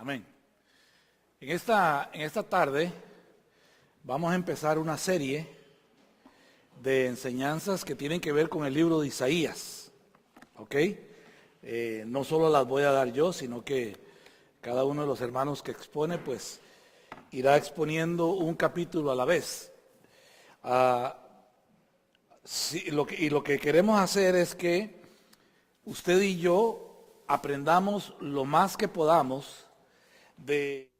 Amén. En esta tarde vamos a empezar una serie de enseñanzas que tienen que ver con el libro de Isaías. ¿Ok? No solo las voy a dar yo, sino que cada uno de los hermanos que expone, pues, irá exponiendo un capítulo a la vez. Lo que queremos hacer es que usted y yo aprendamos lo más que podamos de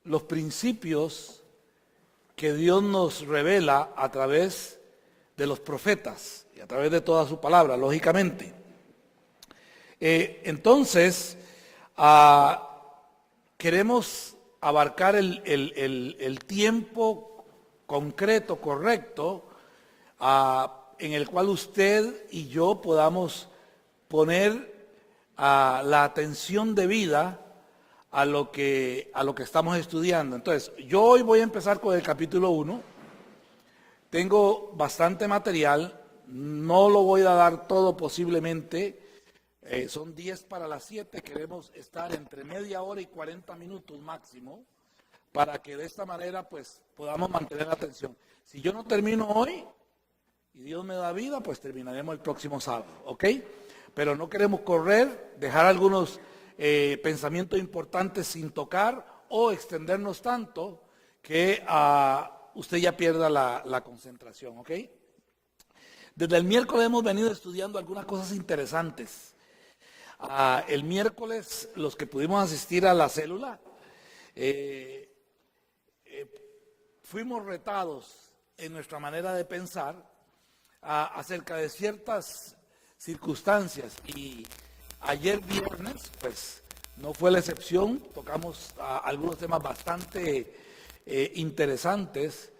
los principios que Dios nos revela a través de los profetas y a través de toda su palabra, lógicamente. Entonces, queremos abarcar el tiempo concreto, correcto, en el cual usted y yo podamos poner la atención debida a lo que estamos estudiando. Entonces, yo hoy voy a empezar con el capítulo 1. Tengo bastante material, no lo voy a dar todo posiblemente. Son 10 para las 7, queremos estar entre media hora y 40 minutos máximo, para que de esta manera pues podamos mantener la atención. Si yo no termino hoy y Dios me da vida, pues terminaremos el próximo sábado, ¿ok? Pero no queremos correr, dejar algunos pensamientos importantes sin tocar o extendernos tanto que usted ya pierda la concentración, ¿ok? Desde el miércoles hemos venido estudiando algunas cosas interesantes. El miércoles, los que pudimos asistir a la célula, fuimos retados en nuestra manera de pensar acerca de ciertas circunstancias, y ayer viernes pues no fue la excepción. Tocamos algunos temas bastante interesantes,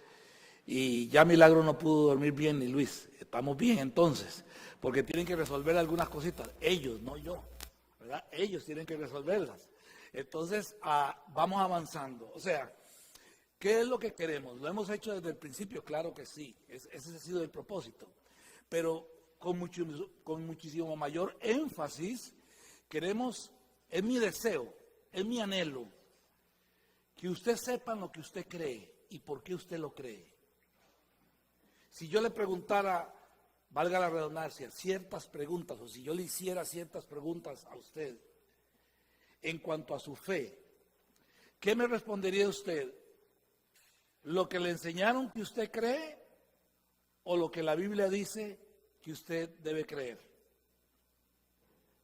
y ya Milagro no pudo dormir bien, ni Luis. Estamos bien entonces, porque tienen que resolver algunas cositas, ellos, no yo, ¿verdad? Ellos tienen que resolverlas. Entonces vamos avanzando. O sea, ¿qué es lo que queremos? ¿Lo hemos hecho desde el principio? Claro que sí, ese ha sido el propósito, pero con muchísimo mayor énfasis queremos, es mi deseo, es mi anhelo, que usted sepa lo que usted cree y por qué usted lo cree. Si yo le preguntara, valga la redundancia, ciertas preguntas, o si yo le hiciera ciertas preguntas a usted en cuanto a su fe, ¿qué me respondería usted? ¿Lo que le enseñaron que usted cree o lo que la Biblia dice que usted debe creer?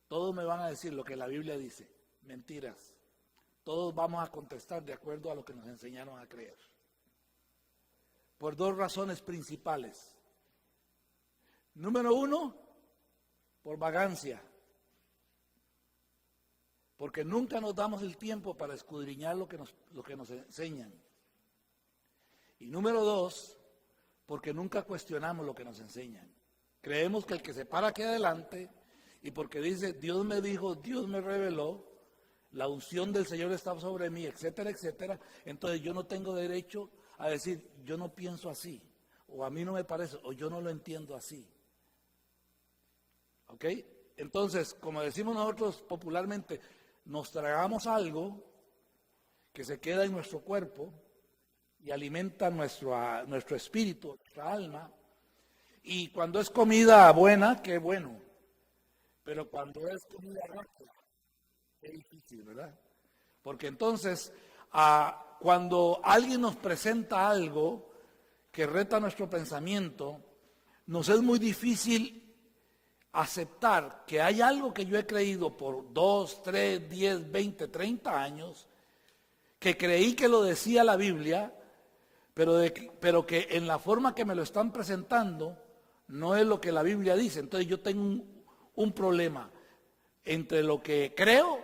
Todos me van a decir lo que la Biblia dice. Mentiras. Todos vamos a contestar de acuerdo a lo que nos enseñaron a creer. Por dos razones principales. Número uno, por vagancia. Porque nunca nos damos el tiempo para escudriñar lo que nos enseñan. Y número dos, porque nunca cuestionamos lo que nos enseñan. Creemos que el que se para aquí adelante, y porque dice, Dios me dijo, Dios me reveló, la unción del Señor está sobre mí, etcétera, etcétera, entonces yo no tengo derecho a decir, yo no pienso así, o a mí no me parece, o yo no lo entiendo así. ¿Ok? Entonces, como decimos nosotros popularmente, nos tragamos algo que se queda en nuestro cuerpo y alimenta nuestro espíritu, nuestra alma. Y cuando es comida buena, qué bueno. Pero cuando es comida rápida, qué difícil, ¿verdad? Porque entonces, cuando alguien nos presenta algo que reta nuestro pensamiento, nos es muy difícil aceptar que hay algo que yo he creído por 2, 3, 10, 20, 30 años, que creí que lo decía la Biblia, pero que en la forma que me lo están presentando no es lo que la Biblia dice. Entonces yo tengo un problema entre lo que creo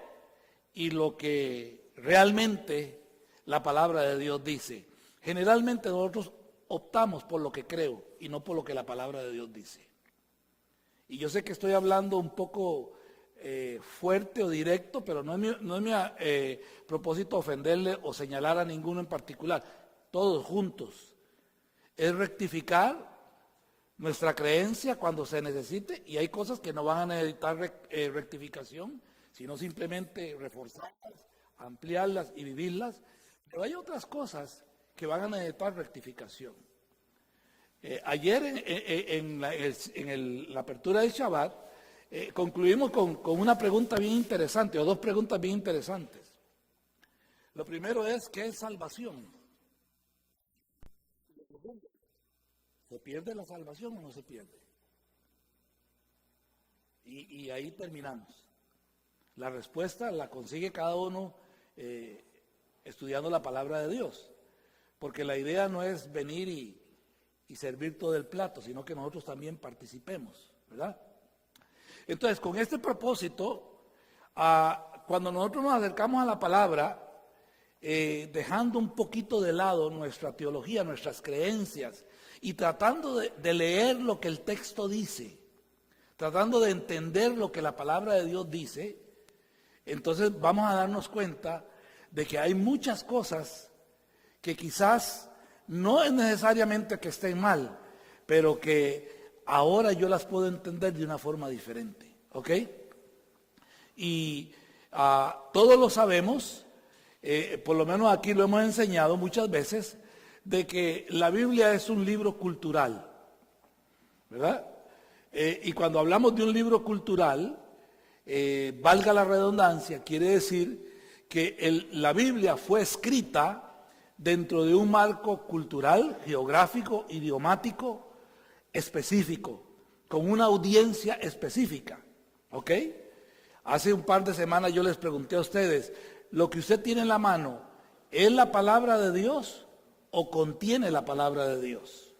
y lo que realmente la palabra de Dios dice. Generalmente nosotros optamos por lo que creo y no por lo que la palabra de Dios dice. Y yo sé que estoy hablando un poco fuerte o directo, pero no es mi propósito ofenderle o señalar a ninguno en particular. Todos juntos. Es rectificar nuestra creencia cuando se necesite, y hay cosas que no van a necesitar rectificación, sino simplemente reforzarlas, ampliarlas y vivirlas, pero hay otras cosas que van a necesitar rectificación. Ayer en la apertura del Shabbat concluimos con una pregunta bien interesante, o dos preguntas bien interesantes. Lo primero es, ¿qué es salvación? ¿Se pierde la salvación o no se pierde? Y ahí terminamos. La respuesta la consigue cada uno estudiando la palabra de Dios, porque la idea no es venir y servir todo el plato, sino que nosotros también participemos, ¿verdad? Entonces, con este propósito, cuando nosotros nos acercamos a la palabra, dejando un poquito de lado nuestra teología, nuestras creencias, y tratando de leer lo que el texto dice, tratando de entender lo que la palabra de Dios dice, entonces vamos a darnos cuenta de que hay muchas cosas que quizás no es necesariamente que estén mal, pero que ahora yo las puedo entender de una forma diferente, ¿ok? Y todos lo sabemos, por lo menos aquí lo hemos enseñado muchas veces, de que la Biblia es un libro cultural, ¿verdad? Y cuando hablamos de un libro cultural, valga la redundancia, quiere decir que la Biblia fue escrita dentro de un marco cultural, geográfico, idiomático, específico, con una audiencia específica, ¿ok? Hace un par de semanas yo les pregunté a ustedes, ¿lo que usted tiene en la mano es la palabra de Dios o contiene la palabra de Dios?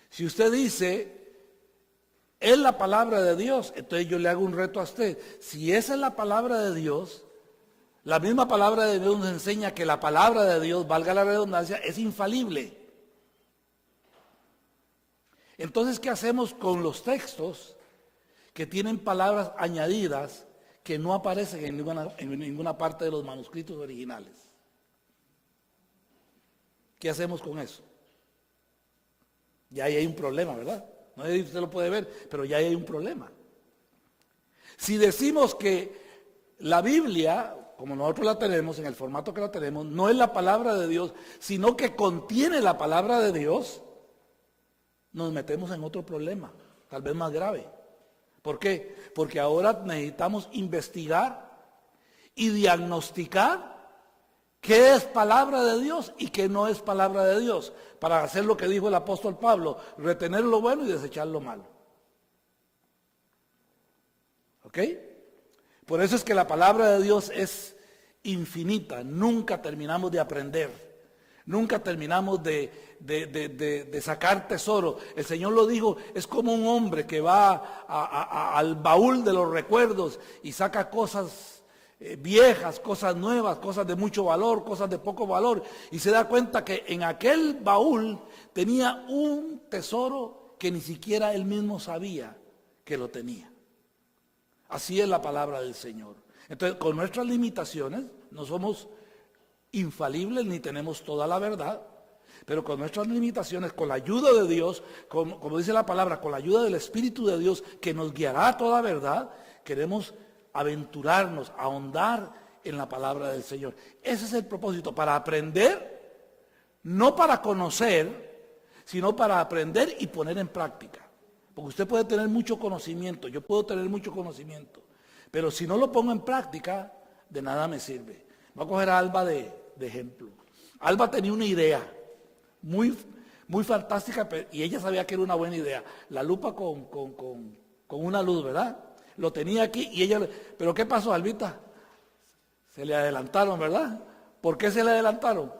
Si usted dice, es la palabra de Dios, entonces yo le hago un reto a usted. Si esa es la palabra de Dios, la misma palabra de Dios nos enseña que la palabra de Dios, valga la redundancia, es infalible. Entonces, ¿qué hacemos con los textos que tienen palabras añadidas que no aparecen en ninguna parte de los manuscritos originales? ¿Qué hacemos con eso? Ya ahí hay un problema, ¿verdad? No sé si usted lo puede ver, pero ya ahí hay un problema. Si decimos que la Biblia, como nosotros la tenemos, en el formato que la tenemos, no es la palabra de Dios, sino que contiene la palabra de Dios, nos metemos en otro problema, tal vez más grave. ¿Por qué? Porque ahora necesitamos investigar y diagnosticar qué es palabra de Dios y qué no es palabra de Dios, para hacer lo que dijo el apóstol Pablo, retener lo bueno y desechar lo malo. ¿Ok? Por eso es que la palabra de Dios es infinita, nunca terminamos de aprender, nunca terminamos de sacar tesoro. El Señor lo dijo, es como un hombre que va al baúl de los recuerdos y saca cosas viejas, cosas nuevas, cosas de mucho valor, cosas de poco valor, y se da cuenta que en aquel baúl tenía un tesoro que ni siquiera él mismo sabía que lo tenía. Así es la palabra del Señor. Entonces, con nuestras limitaciones, no somos infalibles ni tenemos toda la verdad, pero con nuestras limitaciones, con la ayuda de Dios, como dice la palabra, con la ayuda del Espíritu de Dios que nos guiará a toda verdad, queremos aventurarnos, ahondar en la palabra del Señor. Ese es el propósito, para aprender, no para conocer, sino para aprender y poner en práctica. Porque usted puede tener mucho conocimiento, yo puedo tener mucho conocimiento, pero si no lo pongo en práctica, de nada me sirve. Voy a coger a Alba de ejemplo. Alba tenía una idea muy fantástica, y ella sabía que era una buena idea. La lupa con una luz, ¿verdad? Lo tenía aquí y ella, pero ¿qué pasó, Albita? Se le adelantaron, ¿verdad? ¿Por qué se le adelantaron?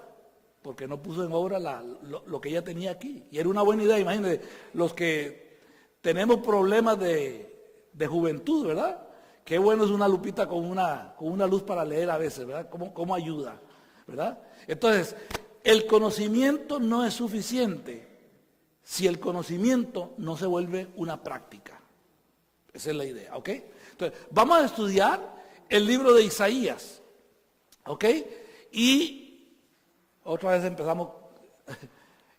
Porque no puso en obra lo que ella tenía aquí. Y era una buena idea, imagínense, los que tenemos problemas de juventud, ¿verdad? Qué bueno es una lupita con una luz para leer a veces, ¿verdad? ¿Cómo ayuda? ¿Verdad? Entonces, el conocimiento no es suficiente si el conocimiento no se vuelve una práctica. Esa es la idea, ¿ok? Entonces, vamos a estudiar el libro de Isaías, ¿ok? Y otra vez empezamos.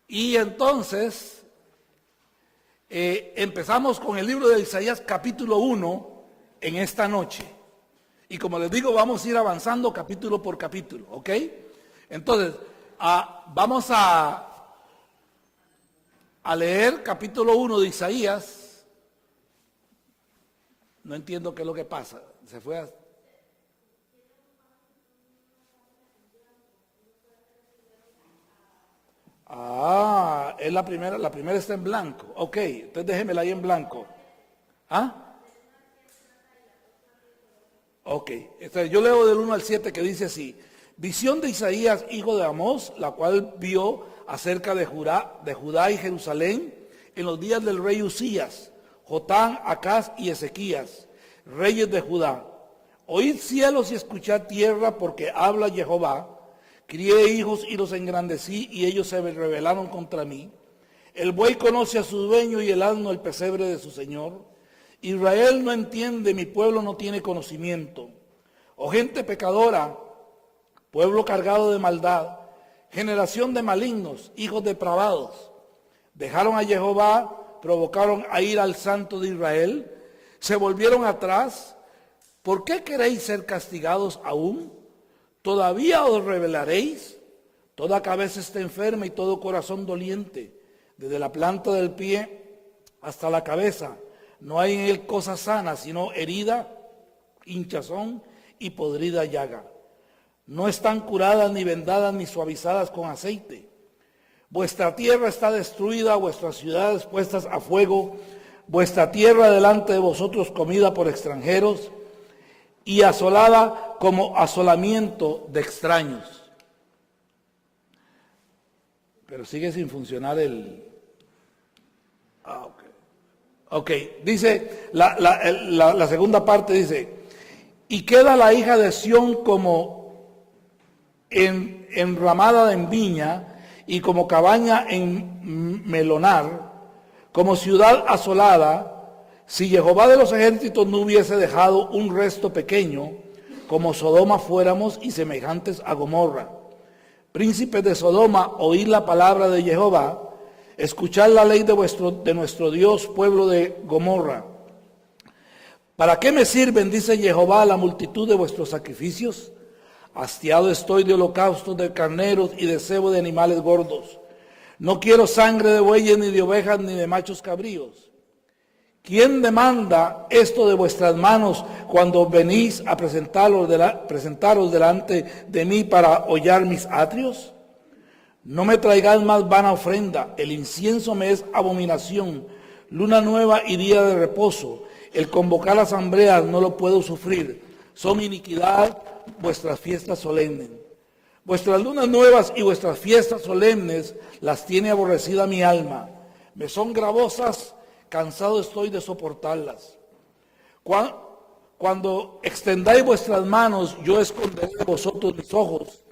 Y entonces, empezamos con el libro de Isaías capítulo 1 en esta noche. Y como les digo, vamos a ir avanzando capítulo por capítulo, ¿ok? Entonces, vamos a leer capítulo 1 de Isaías. No entiendo qué es lo que pasa. Se fue a... es la primera está en blanco. Ok, entonces déjemela ahí en blanco. ¿Ah? Ok, entonces yo leo del 1 al 7 que dice así: visión de Isaías, hijo de Amós, la cual vio acerca de Judá y Jerusalén en los días del rey Usías, Jotán, Acaz y Ezequías, reyes de Judá. Oíd cielos y escuchad tierra, porque habla Jehová. Crié hijos y los engrandecí, y ellos se rebelaron contra mí. El buey conoce a su dueño y el asno el pesebre de su señor. Israel no entiende, mi pueblo no tiene conocimiento. Oh gente pecadora, pueblo cargado de maldad, generación de malignos, hijos depravados. Dejaron a Jehová, provocaron a ir al Santo de Israel, se volvieron atrás. ¿Por qué queréis ser castigados aún? ¿Todavía os rebelaréis? Toda cabeza está enferma y todo corazón doliente, desde la planta del pie hasta la cabeza. No hay en él cosa sana, sino herida, hinchazón y podrida llaga. No están curadas, ni vendadas, ni suavizadas con aceite. Vuestra tierra está destruida, vuestras ciudades puestas a fuego, vuestra tierra delante de vosotros comida por extranjeros, y asolada como asolamiento de extraños. Pero sigue sin funcionar el... Ok, dice, la segunda parte dice: y queda la hija de Sión como enramada en viña y como cabaña en melonar, como ciudad asolada. Si Jehová de los ejércitos no hubiese dejado un resto pequeño, como Sodoma fuéramos y semejantes a Gomorra. Príncipes de Sodoma, oíd la palabra de Jehová, escuchad la ley de nuestro Dios, pueblo de Gomorra. ¿Para qué me sirven, dice Jehová, la multitud de vuestros sacrificios? Hastiado estoy de holocaustos, de carneros y de cebo de animales gordos. No quiero sangre de bueyes, ni de ovejas, ni de machos cabríos. ¿Quién demanda esto de vuestras manos cuando venís a presentaros delante de mí para hollar mis atrios? No me traigáis más vana ofrenda, el incienso me es abominación, luna nueva y día de reposo, el convocar asambleas no lo puedo sufrir, son iniquidad vuestras fiestas solemnes. Vuestras lunas nuevas y vuestras fiestas solemnes las tiene aborrecida mi alma, me son gravosas, cansado estoy de soportarlas. Cuando extendáis vuestras manos, yo esconderé de vosotros mis ojos.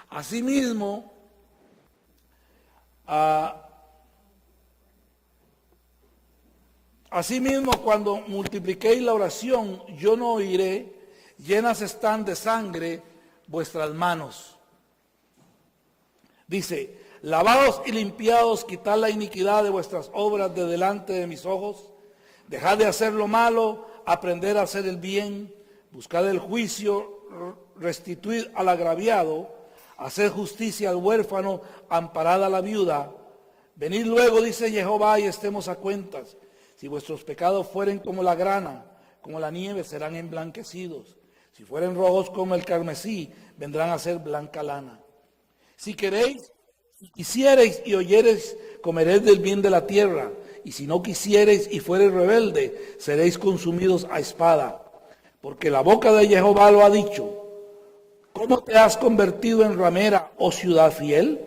Asimismo, cuando multipliquéis la oración, yo no oiré, llenas están de sangre vuestras manos. Dice: lavaos y limpiaos, quitad la iniquidad de vuestras obras de delante de mis ojos. Dejad de hacer lo malo, aprended a hacer el bien, buscad el juicio, restituid al agraviado, haced justicia al huérfano, amparad a la viuda. Venid luego, dice Jehová, y estemos a cuentas. Si vuestros pecados fueren como la grana, como la nieve, serán emblanquecidos. Si fueren rojos como el carmesí, vendrán a ser blanca lana. Si queréis, si quisiereis y oyereis, comeréis del bien de la tierra, y si no quisiereis y fuereis rebelde, seréis consumidos a espada. Porque la boca de Jehová lo ha dicho. ¿Cómo te has convertido en ramera, oh ciudad fiel?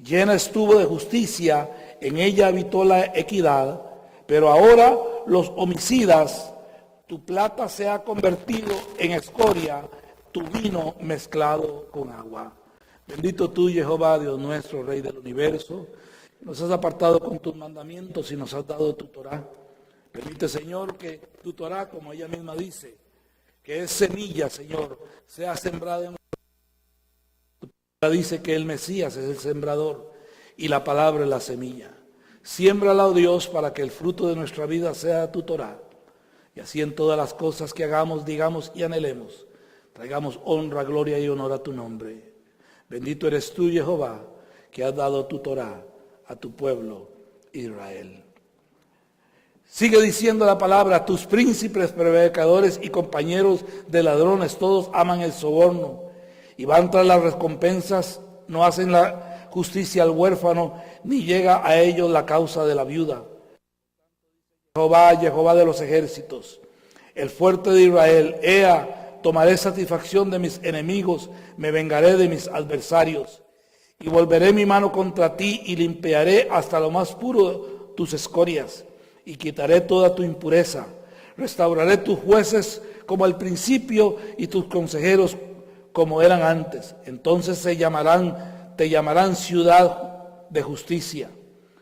Llena estuvo de justicia, en ella habitó la equidad, pero ahora los homicidas, tu plata se ha convertido en escoria, tu vino mezclado con agua. Bendito tú, Jehová, Dios nuestro, Rey del universo, nos has apartado con tus mandamientos y nos has dado tu Torá. Permite, Señor, que tu Torá, como ella misma dice, que es semilla, Señor, sea sembrada en tu Torá. Dice que el Mesías es el sembrador y la palabra es la semilla. Siémbrala, oh Dios, para que el fruto de nuestra vida sea tu Torá. Y así en todas las cosas que hagamos, digamos y anhelemos, traigamos honra, gloria y honor a tu nombre. Bendito eres tú, Jehová, que has dado tu Torá a tu pueblo Israel. Sigue diciendo la palabra: tus príncipes, predicadores y compañeros de ladrones, todos aman el soborno y van tras las recompensas, no hacen la justicia al huérfano, ni llega a ellos la causa de la viuda. Jehová, Jehová de los ejércitos, el fuerte de Israel, ea, tomaré satisfacción de mis enemigos, me vengaré de mis adversarios, y volveré mi mano contra ti, y limpiaré hasta lo más puro tus escorias, y quitaré toda tu impureza. Restauraré tus jueces como al principio, y tus consejeros como eran antes. Entonces te llamarán ciudad de justicia,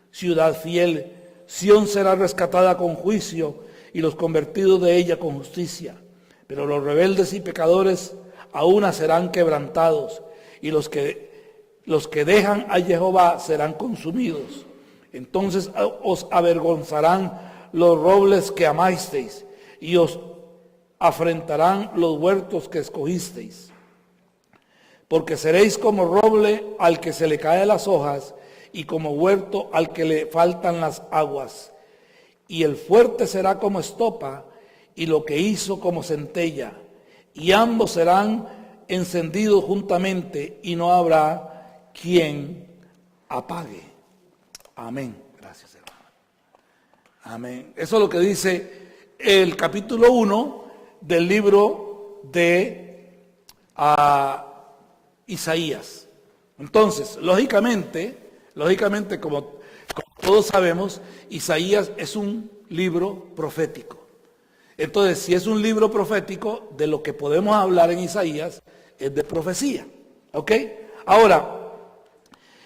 ciudad fiel. Sión será rescatada con juicio, y los convertidos de ella con justicia. Pero los rebeldes y pecadores aún serán quebrantados, y los que dejan a Jehová serán consumidos. Entonces os avergonzarán los robles que amasteis, y os afrentarán los huertos que escogisteis. Porque seréis como roble al que se le caen las hojas, y como huerto al que le faltan las aguas. Y el fuerte será como estopa, y lo que hizo como centella, y ambos serán encendidos juntamente, y no habrá quien apague. Amén. Gracias, hermano. Amén. Eso es lo que dice el capítulo 1 del libro de Isaías. Entonces, lógicamente, como todos sabemos, Isaías es un libro profético. Entonces, si es un libro profético, de lo que podemos hablar en Isaías es de profecía. ¿Ok? Ahora,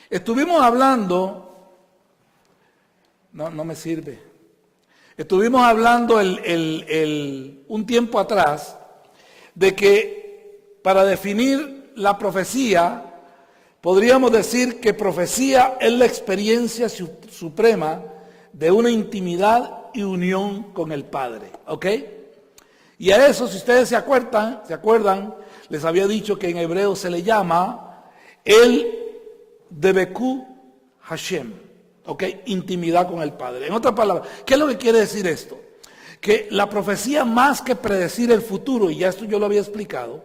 estuvimos hablando, no me sirve. Estuvimos hablando un tiempo atrás de que para definir la profecía, podríamos decir que profecía es la experiencia suprema de una intimidad y unión con el Padre. ¿Ok? Y a eso, si ustedes se acuerdan, les había dicho que en hebreo se le llama el Debeku Hashem. ¿Ok? Intimidad con el Padre. En otras palabras, ¿qué es lo que quiere decir esto? Que la profecía, más que predecir el futuro, y ya esto yo lo había explicado,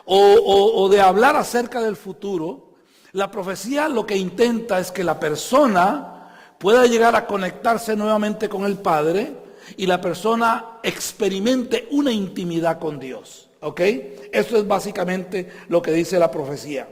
o de hablar acerca del futuro, la profecía lo que intenta es que la persona pueda llegar a conectarse nuevamente con el Padre y la persona experimente una intimidad con Dios. ¿Ok? Eso es básicamente lo que dice la profecía.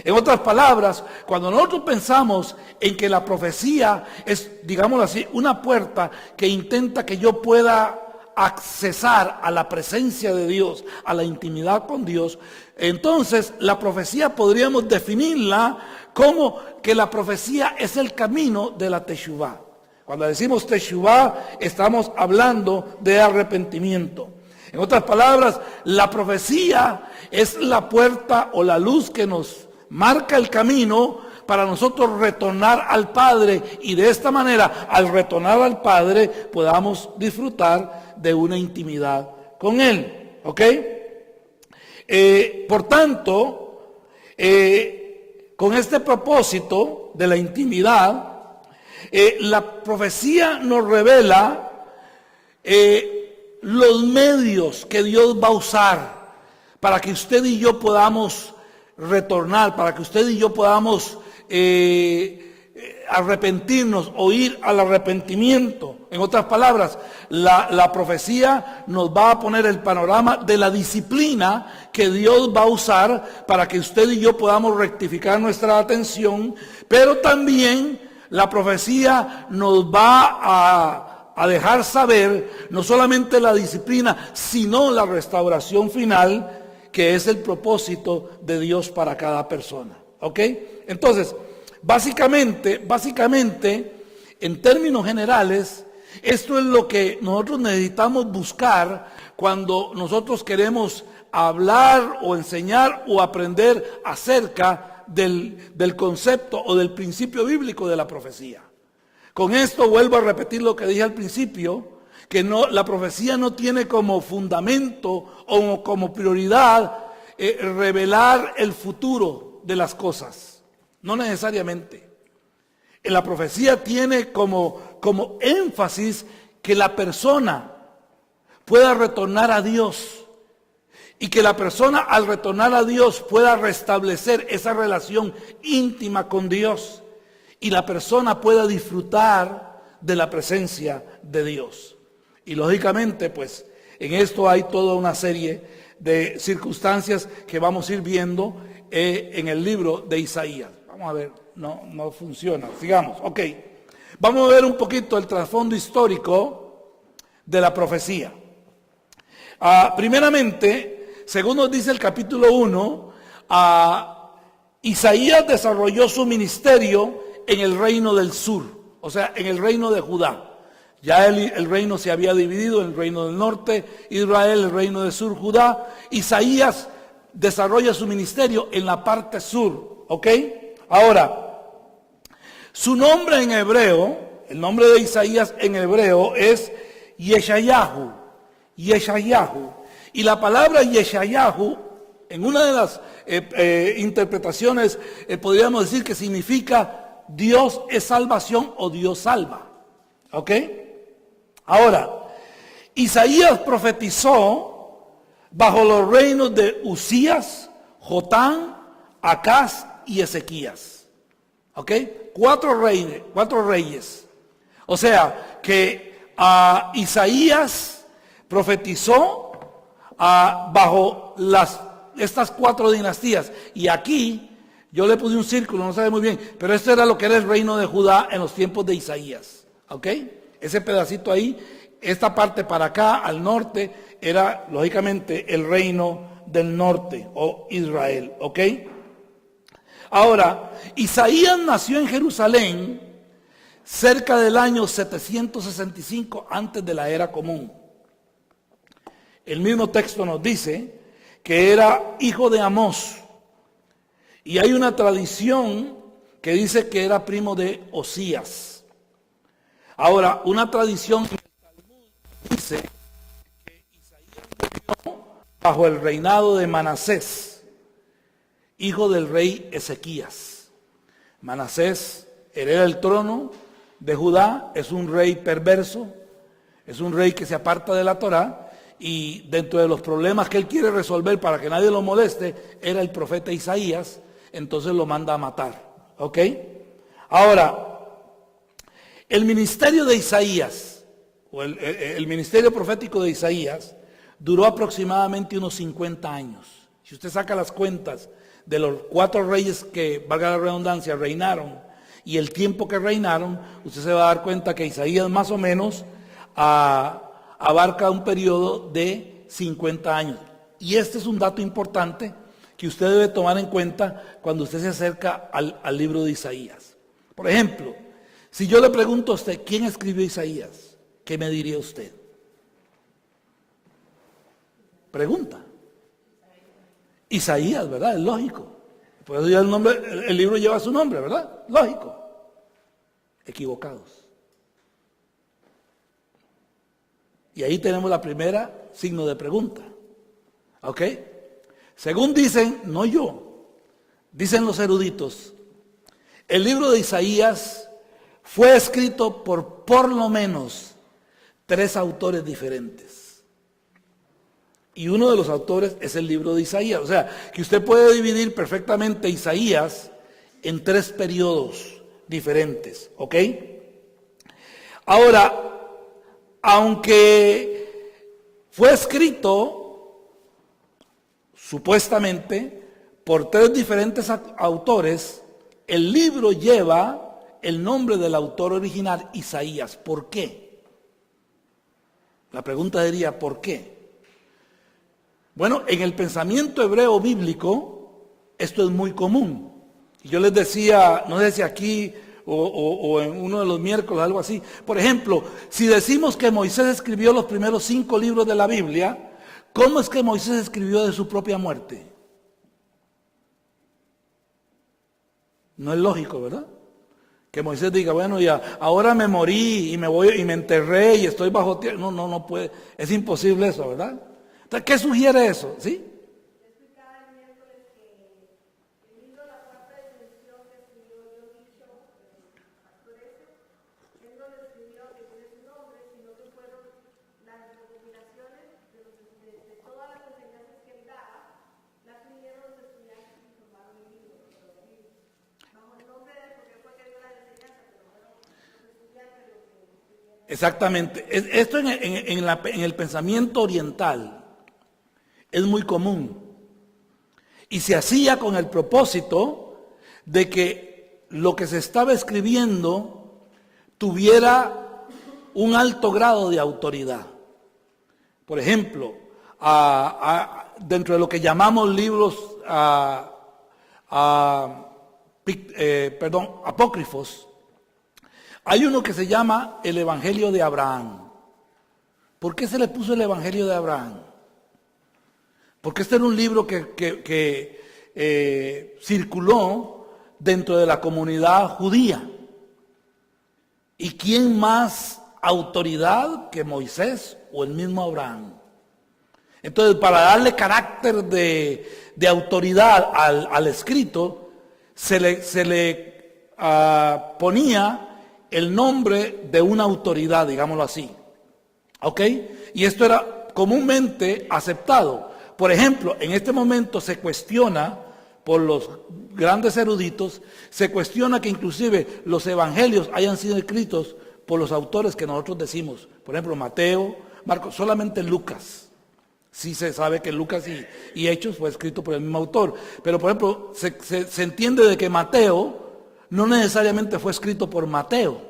En otras palabras, cuando nosotros pensamos en que la profecía es, digámoslo así, una puerta que intenta que yo pueda accesar a la presencia de Dios, a la intimidad con Dios, entonces la profecía podríamos definirla como que la profecía es el camino de la Teshuvá. Cuando decimos Teshuvá, estamos hablando de arrepentimiento. En otras palabras, la profecía es la puerta o la luz que nos marca el camino para nosotros retornar al Padre, y de esta manera, al retornar al Padre, podamos disfrutar de una intimidad con Él. ¿Ok? Por tanto, con este propósito de la intimidad, la profecía nos revela los medios que Dios va a usar para que usted y yo podamos retornar, para que usted y yo podamos arrepentirnos o ir al arrepentimiento. En otras palabras, la profecía nos va a poner el panorama de la disciplina que Dios va a usar para que usted y yo podamos rectificar nuestra atención, pero también la profecía nos va a dejar saber no solamente la disciplina, sino la restauración final, que es el propósito de Dios para cada persona. ¿Ok? Entonces, básicamente, en términos generales, esto es lo que nosotros necesitamos buscar cuando nosotros queremos hablar o enseñar o aprender acerca del concepto o del principio bíblico de la profecía. Con esto vuelvo a repetir lo que dije al principio, que no, la profecía no tiene como fundamento o como prioridad revelar el futuro de las cosas. No necesariamente. La profecía tiene como énfasis que la persona pueda retornar a Dios y que la persona al retornar a Dios pueda restablecer esa relación íntima con Dios y la persona pueda disfrutar de la presencia de Dios. Y lógicamente, pues, en esto hay toda una serie de circunstancias que vamos a ir viendo en el libro de Isaías. Vamos a ver, no funciona. Sigamos, ok. Vamos a ver un poquito el trasfondo histórico de la profecía. Primeramente, según nos dice el capítulo 1, Isaías desarrolló su ministerio en el reino del sur, o sea, en el reino de Judá. Ya el reino se había dividido en el reino del norte, Israel, el reino del sur, Judá. Isaías desarrolla su ministerio en la parte sur, ¿ok? Ahora, su nombre en hebreo, el nombre de Isaías en hebreo es Yeshayahu. Yeshayahu. Y la palabra Yeshayahu, en una de las interpretaciones, podríamos decir que significa Dios es salvación o Dios salva. ¿Ok? Ahora, Isaías profetizó bajo los reinos de Usías, Jotán, Acaz y Ezequías. ¿Ok? Cuatro reyes. O sea, que Isaías profetizó bajo estas cuatro dinastías. Y aquí yo le puse un círculo, no sabe muy bien, pero esto era lo que era el reino de Judá en los tiempos de Isaías. ¿Ok? Ese pedacito ahí, esta parte para acá, al norte, era lógicamente el reino del norte o Israel. ¿Ok? Ahora, Isaías nació en Jerusalén cerca del año 765 antes de la era común. El mismo texto nos dice que era hijo de Amós. Y hay una tradición que dice que era primo de Osías. Ahora, una tradición en el Talmud dice que Isaías murió bajo el reinado de Manasés, hijo del rey Ezequías. Manasés hereda el trono de Judá, es un rey perverso, es un rey que se aparta de la Torá, y dentro de los problemas que él quiere resolver para que nadie lo moleste, era el profeta Isaías, entonces lo manda a matar. ¿Ok? Ahora, el ministerio de Isaías, o el ministerio profético de Isaías, duró aproximadamente unos 50 años. Si usted saca las cuentas de los cuatro reyes que, valga la redundancia, reinaron, y el tiempo que reinaron, usted se va a dar cuenta que Isaías más o menos abarca un periodo de 50 años. Y este es un dato importante que usted debe tomar en cuenta cuando usted se acerca al libro de Isaías. Por ejemplo, si yo le pregunto a usted, ¿quién escribió Isaías? ¿Qué me diría usted? Pregunta. Isaías, ¿verdad? Es lógico. Por eso ya el libro lleva su nombre, ¿verdad? Lógico. Equivocados. Y ahí tenemos la primera signo de pregunta. ¿Ok? Según dicen, no yo, dicen los eruditos, el libro de Isaías fue escrito por lo menos 3 autores diferentes. Y uno de los autores es el libro de Isaías. O sea, que usted puede dividir perfectamente Isaías en 3 periodos diferentes. ¿Ok? Ahora, aunque fue escrito supuestamente por 3 diferentes autores, el libro lleva el nombre del autor original, Isaías. ¿Por qué? La pregunta sería, ¿por qué? Bueno, en el pensamiento hebreo bíblico, esto es muy común. Y yo les decía, no sé si aquí o en uno de los miércoles, algo así. Por ejemplo, si decimos que Moisés escribió los primeros 5 libros de la Biblia, ¿cómo es que Moisés escribió de su propia muerte? No es lógico, ¿verdad? Que Moisés diga, bueno, ya, ahora me morí y me voy y me enterré y estoy bajo tierra. No, no, no puede. Es imposible eso, ¿verdad? Entonces, ¿qué sugiere eso? ¿Sí? Exactamente. Esto en el pensamiento oriental es muy común. Y se hacía con el propósito de que lo que se estaba escribiendo tuviera un alto grado de autoridad. Por ejemplo, dentro de lo que llamamos libros apócrifos, hay uno que se llama el Evangelio de Abraham. ¿Por qué se le puso el Evangelio de Abraham? Porque este era un libro que circuló dentro de la comunidad judía. ¿Y quién más autoridad que Moisés o el mismo Abraham? Entonces, para darle carácter de autoridad al escrito, se le ponía el nombre de una autoridad, digámoslo así. ¿Ok? Y esto era comúnmente aceptado. Por ejemplo, en este momento se cuestiona, por los grandes eruditos, se cuestiona que inclusive los evangelios hayan sido escritos por los autores que nosotros decimos. Por ejemplo, Mateo, Marcos, solamente Lucas. Sí se sabe que Lucas y Hechos fue escrito por el mismo autor. Pero, por ejemplo, se entiende de que Mateo no necesariamente fue escrito por Mateo.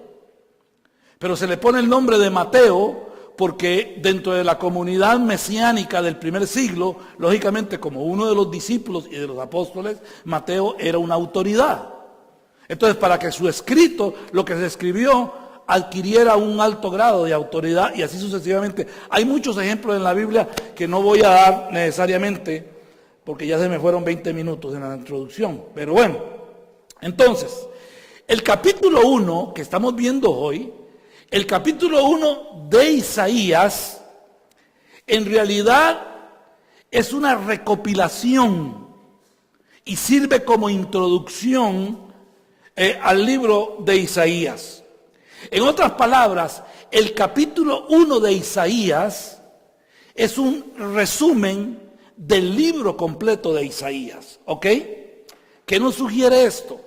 Pero se le pone el nombre de Mateo porque dentro de la comunidad mesiánica del primer siglo, lógicamente como uno de los discípulos y de los apóstoles, Mateo era una autoridad. Entonces, para que su escrito, lo que se escribió, adquiriera un alto grado de autoridad y así sucesivamente. Hay muchos ejemplos en la Biblia que no voy a dar necesariamente, porque ya se me fueron 20 minutos en la introducción. Pero bueno, entonces, el capítulo 1 que estamos viendo hoy, el capítulo 1 de Isaías, en realidad es una recopilación y sirve como introducción al libro de Isaías. En otras palabras, el capítulo 1 de Isaías es un resumen del libro completo de Isaías. ¿Ok? ¿Qué nos sugiere esto?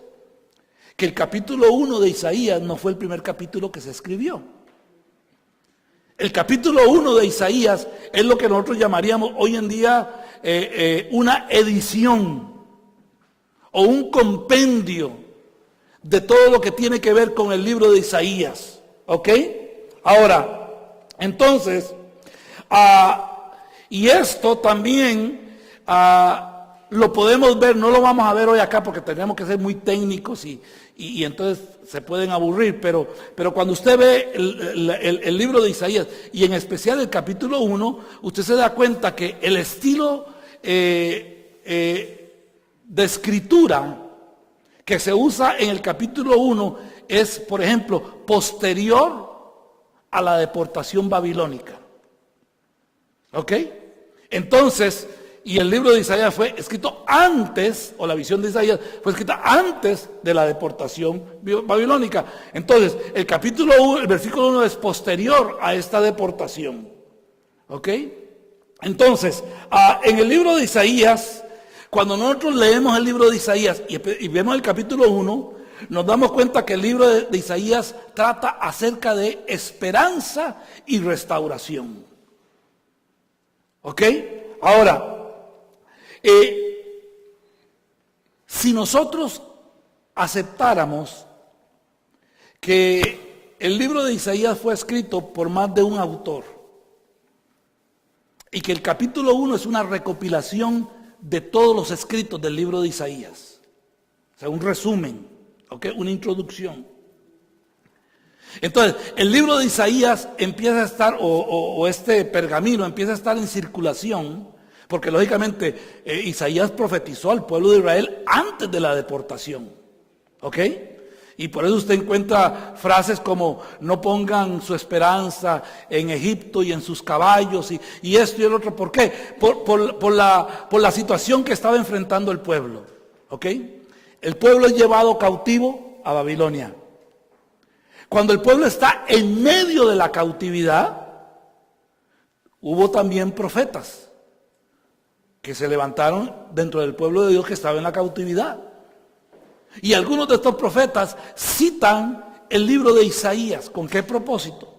Que el capítulo 1 de Isaías no fue el primer capítulo que se escribió. El capítulo 1 de Isaías es lo que nosotros llamaríamos hoy en día una edición o un compendio de todo lo que tiene que ver con el libro de Isaías. ¿Ok? Ahora, entonces, y esto también lo podemos ver, no lo vamos a ver hoy acá porque tenemos que ser muy técnicos y entonces se pueden aburrir, pero cuando usted ve el libro de Isaías y en especial el capítulo 1, usted se da cuenta que el estilo de escritura que se usa en el capítulo 1 es, por ejemplo, posterior a la deportación babilónica. ¿Ok? Entonces, y el libro de Isaías fue escrito antes, o la visión de Isaías fue escrita antes de la deportación babilónica. Entonces, el capítulo 1, el versículo 1 es posterior a esta deportación. ¿Ok? Entonces, en el libro de Isaías, cuando nosotros leemos el libro de Isaías y vemos el capítulo 1, nos damos cuenta que el libro de Isaías trata acerca de esperanza y restauración. ¿Ok? Ahora, si nosotros aceptáramos que el libro de Isaías fue escrito por más de un autor y que el capítulo 1 es una recopilación de todos los escritos del libro de Isaías, o sea, un resumen, ¿okay? Una introducción. Entonces, el libro de Isaías empieza a estar, o este pergamino empieza a estar en circulación, porque lógicamente Isaías profetizó al pueblo de Israel antes de la deportación. ¿Ok? Y por eso usted encuentra frases como no pongan su esperanza en Egipto y en sus caballos y esto y el otro. ¿Por qué? Por la situación que estaba enfrentando el pueblo. ¿Ok? El pueblo es llevado cautivo a Babilonia. Cuando el pueblo está en medio de la cautividad, hubo también profetas que se levantaron dentro del pueblo de Dios que estaba en la cautividad. Y algunos de estos profetas citan el libro de Isaías. ¿Con qué propósito?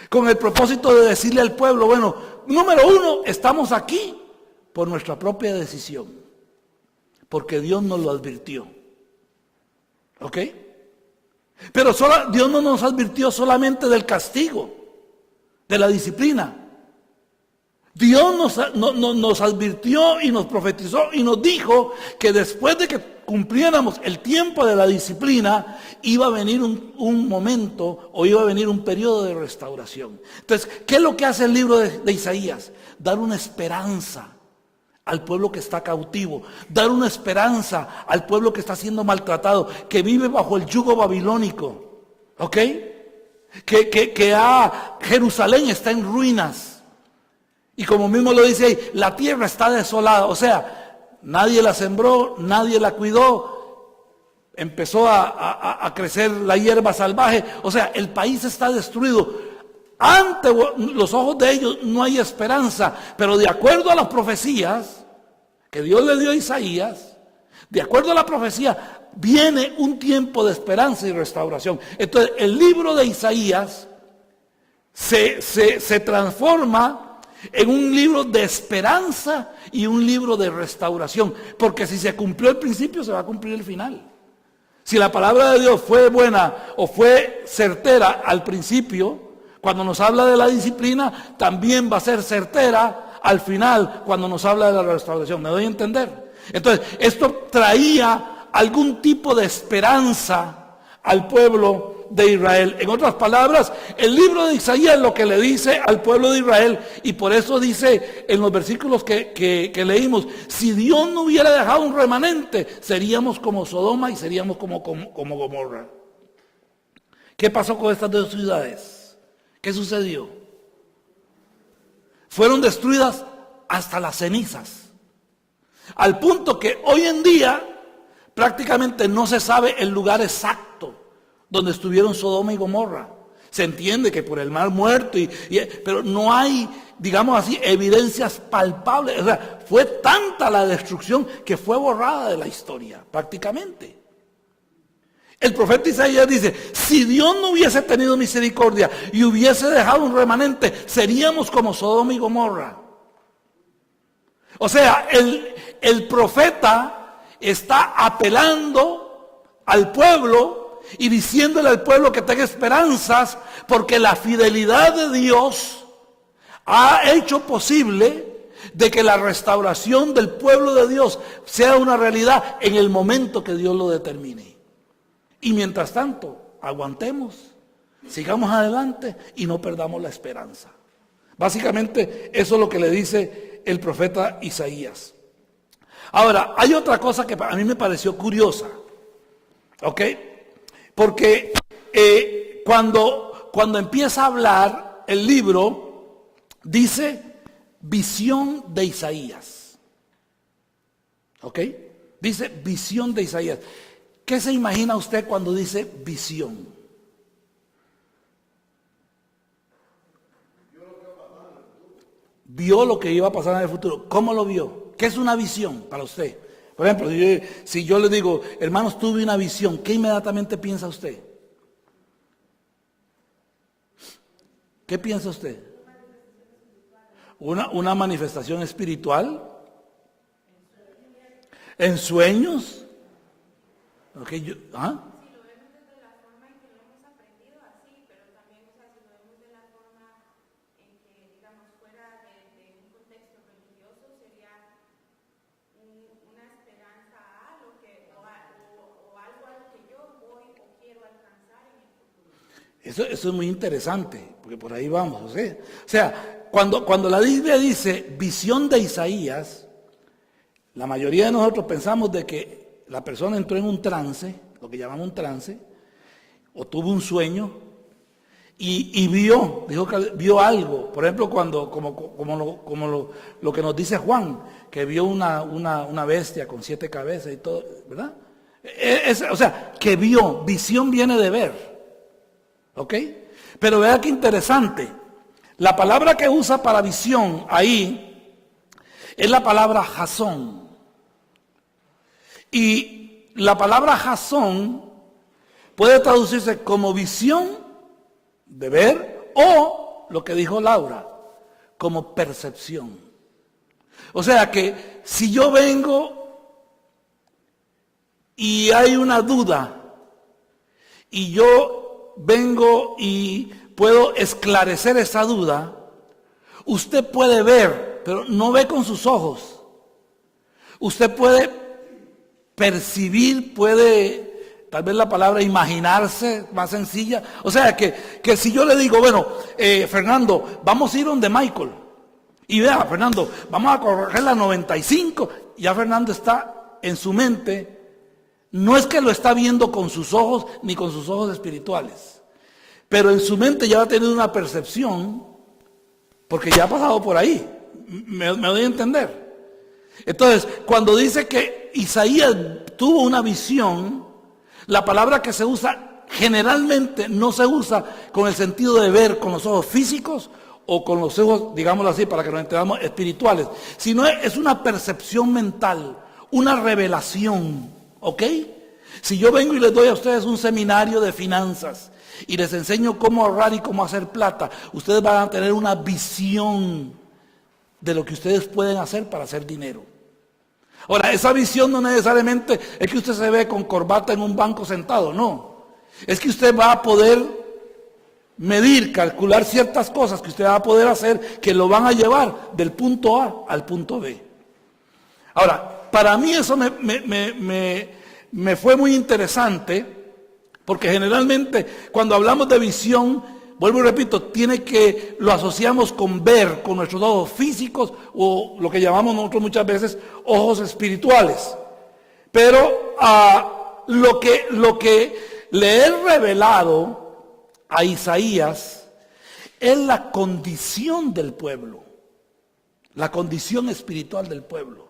Con el propósito de decirle al pueblo, bueno, número uno, estamos aquí por nuestra propia decisión, porque Dios nos lo advirtió. ¿Ok? Pero Dios no nos advirtió solamente del castigo, de la disciplina. Dios nos advirtió y nos profetizó y nos dijo que después de que cumpliéramos el tiempo de la disciplina, iba a venir un momento o iba a venir un periodo de restauración. Entonces, ¿qué es lo que hace el libro de Isaías? Dar una esperanza al pueblo que está cautivo, dar una esperanza al pueblo que está siendo maltratado, que vive bajo el yugo babilónico, ¿ok? Jerusalén está en ruinas. Y como mismo lo dice ahí, la tierra está desolada. O sea, nadie la sembró, nadie la cuidó. Empezó a crecer la hierba salvaje. O sea, el país está destruido. Ante los ojos de ellos no hay esperanza. Pero de acuerdo a las profecías que Dios le dio a Isaías, de acuerdo a la profecía, viene un tiempo de esperanza y restauración. Entonces, el libro de Isaías se transforma en un libro de esperanza y un libro de restauración. Porque si se cumplió el principio, se va a cumplir el final. Si la palabra de Dios fue buena o fue certera al principio, cuando nos habla de la disciplina, también va a ser certera al final cuando nos habla de la restauración. ¿Me doy a entender? Entonces, esto traía algún tipo de esperanza al pueblo de Israel. En otras palabras, el libro de Isaías lo que le dice al pueblo de Israel, y por eso dice en los versículos que leímos, si Dios no hubiera dejado un remanente, seríamos como Sodoma y seríamos como Gomorra. ¿Qué pasó con estas dos ciudades? ¿Qué sucedió? Fueron destruidas hasta las cenizas, al punto que hoy en día prácticamente no se sabe el lugar exacto donde estuvieron Sodoma y Gomorra. Se entiende que por el mar muerto, pero no hay, digamos así, evidencias palpables. O sea, fue tanta la destrucción que fue borrada de la historia, prácticamente. El profeta Isaías dice, si Dios no hubiese tenido misericordia y hubiese dejado un remanente, seríamos como Sodoma y Gomorra. O sea, el profeta está apelando al pueblo y diciéndole al pueblo que tenga esperanzas, porque la fidelidad de Dios ha hecho posible de que la restauración del pueblo de Dios sea una realidad en el momento que Dios lo determine. Y mientras tanto, aguantemos, sigamos adelante y no perdamos la esperanza. Básicamente eso es lo que le dice el profeta Isaías. Ahora, hay otra cosa que a mí me pareció curiosa, ¿ok? Porque cuando empieza a hablar el libro, dice visión de Isaías. ¿Ok? Dice visión de Isaías. ¿Qué se imagina usted cuando dice visión? Vio lo que iba a pasar en el futuro. ¿Cómo lo vio? ¿Qué es una visión para usted? Por ejemplo, si yo le digo, hermanos, tuve una visión, ¿qué inmediatamente piensa usted? ¿Qué piensa usted? ¿Una manifestación espiritual? ¿En sueños? Okay, ¿ah? Eso es muy interesante, porque por ahí vamos. ¿Sí? O sea, cuando la Biblia dice visión de Isaías, la mayoría de nosotros pensamos de que la persona entró en un trance, lo que llamamos un trance, o tuvo un sueño y dijo que vio algo. Por ejemplo, lo que nos dice Juan, que vio una bestia con 7 cabezas y todo, ¿verdad? O sea, que vio, visión viene de ver, ¿ok? Pero vea qué interesante, la palabra que usa para visión ahí es la palabra jasón. Y la palabra jasón puede traducirse como visión de ver o, lo que dijo Laura, como percepción. O sea que si yo vengo y hay una duda y yo vengo y puedo esclarecer esa duda, usted puede ver, pero no ve con sus ojos. Usted puede percibir, puede, tal vez la palabra imaginarse, más sencilla. O sea, que si yo le digo, bueno, Fernando, vamos a ir donde Michael. Y vea, Fernando, vamos a correr la 95. Ya Fernando está en su mente. No es que lo está viendo con sus ojos, ni con sus ojos espirituales. Pero en su mente ya va a tener una percepción, porque ya ha pasado por ahí. Me doy a entender. Entonces, cuando dice que Isaías tuvo una visión, la palabra que se usa generalmente no se usa con el sentido de ver con los ojos físicos o con los ojos, digámoslo así, para que nos entendamos, espirituales, sino es una percepción mental, una revelación, ¿ok? Si yo vengo y les doy a ustedes un seminario de finanzas y les enseño cómo ahorrar y cómo hacer plata, ustedes van a tener una visión de lo que ustedes pueden hacer para hacer dinero. Ahora, esa visión no necesariamente es que usted se ve con corbata en un banco sentado, no. Es que usted va a poder medir, calcular ciertas cosas que usted va a poder hacer que lo van a llevar del punto A al punto B. Ahora, para mí eso me fue muy interesante, porque generalmente cuando hablamos de visión, vuelvo y repito, lo asociamos con ver, con nuestros ojos físicos o lo que llamamos nosotros muchas veces ojos espirituales. Pero lo que le he revelado a Isaías es la condición del pueblo, la condición espiritual del pueblo.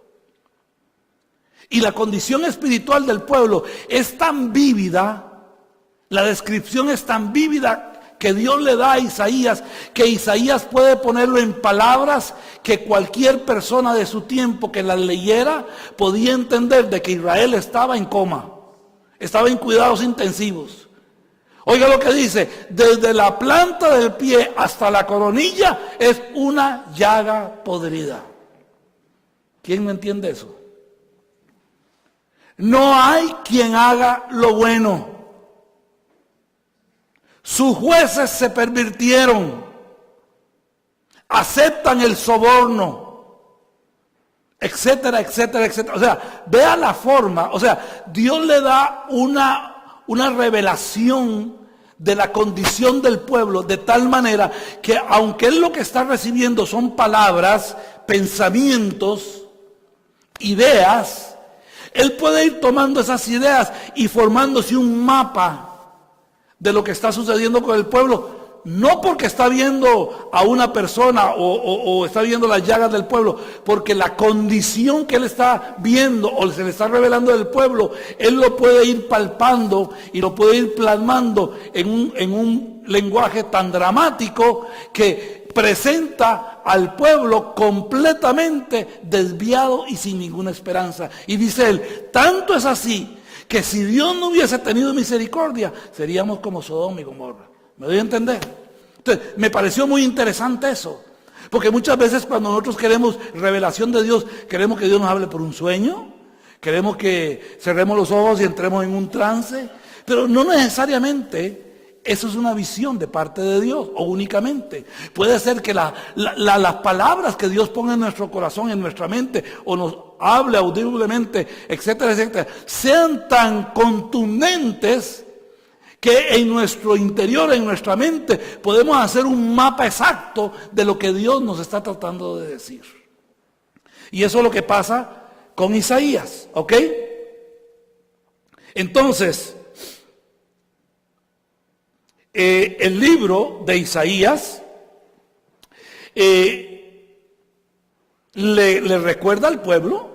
Y la condición espiritual del pueblo es tan vívida, la descripción es tan vívida que Dios le da a Isaías, que Isaías puede ponerlo en palabras que cualquier persona de su tiempo que las leyera podía entender de que Israel estaba en coma, estaba en cuidados intensivos. Oiga lo que dice, desde la planta del pie hasta la coronilla es una llaga podrida. ¿Quién no entiende eso? No hay quien haga lo bueno. Sus jueces se pervirtieron, aceptan el soborno, etcétera, etcétera, etcétera. O sea, vea la forma, o sea, Dios le da una revelación de la condición del pueblo de tal manera que aunque él lo que está recibiendo son palabras, pensamientos, ideas, él puede ir tomando esas ideas y formándose un mapa de lo que está sucediendo con el pueblo, no porque está viendo a una persona o está viendo las llagas del pueblo, porque la condición que él está viendo o se le está revelando del pueblo, él lo puede ir palpando y lo puede ir plasmando en un lenguaje tan dramático que presenta al pueblo completamente desviado y sin ninguna esperanza. Y dice él, tanto es así que si Dios no hubiese tenido misericordia, seríamos como Sodoma y Gomorra. ¿Me doy a entender? Entonces, me pareció muy interesante eso. Porque muchas veces cuando nosotros queremos revelación de Dios, queremos que Dios nos hable por un sueño, queremos que cerremos los ojos y entremos en un trance, pero no necesariamente eso es una visión de parte de Dios, o únicamente. Puede ser que las palabras que Dios ponga en nuestro corazón, en nuestra mente, o nos hable audiblemente, etcétera, etcétera, sean tan contundentes que en nuestro interior, en nuestra mente, podemos hacer un mapa exacto de lo que Dios nos está tratando de decir. Y eso es lo que pasa con Isaías, ¿ok? Entonces, El libro de Isaías le recuerda al pueblo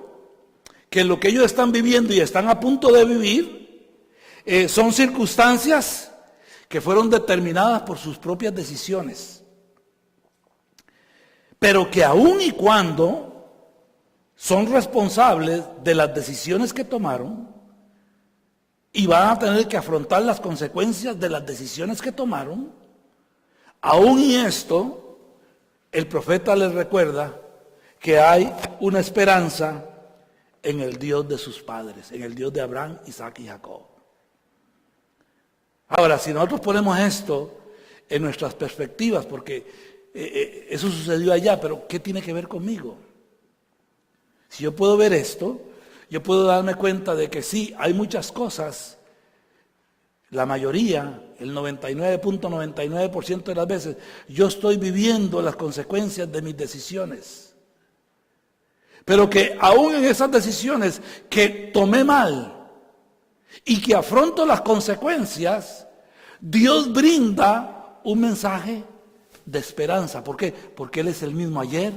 que lo que ellos están viviendo y están a punto de vivir son circunstancias que fueron determinadas por sus propias decisiones, pero que aun y cuando son responsables de las decisiones que tomaron y van a tener que afrontar las consecuencias de las decisiones que tomaron, aun y esto, el profeta les recuerda que hay una esperanza en el Dios de sus padres, en el Dios de Abraham, Isaac y Jacob. Ahora, si nosotros ponemos esto en nuestras perspectivas, porque eso sucedió allá, pero ¿qué tiene que ver conmigo? Si yo puedo ver esto, yo puedo darme cuenta de que sí, hay muchas cosas, la mayoría, el 99.99% de las veces, yo estoy viviendo las consecuencias de mis decisiones. Pero que aún en esas decisiones que tomé mal y que afronto las consecuencias, Dios brinda un mensaje de esperanza. ¿Por qué? Porque Él es el mismo ayer,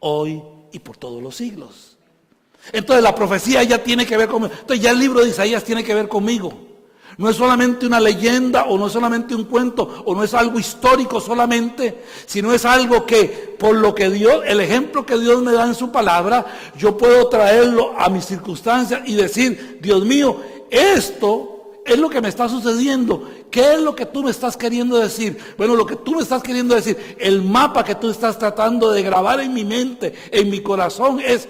hoy y por todos los siglos. Entonces la profecía ya tiene que ver conmigo. Entonces ya el libro de Isaías tiene que ver conmigo. No es solamente una leyenda, o no es solamente un cuento, o no es algo histórico solamente, sino es algo que por lo que Dios, el ejemplo que Dios me da en su palabra, yo puedo traerlo a mis circunstancias y decir, Dios mío, esto es lo que me está sucediendo. ¿Qué es lo que tú me estás queriendo decir? Bueno, lo que tú me estás queriendo decir, el mapa que tú estás tratando de grabar en mi mente, en mi corazón, es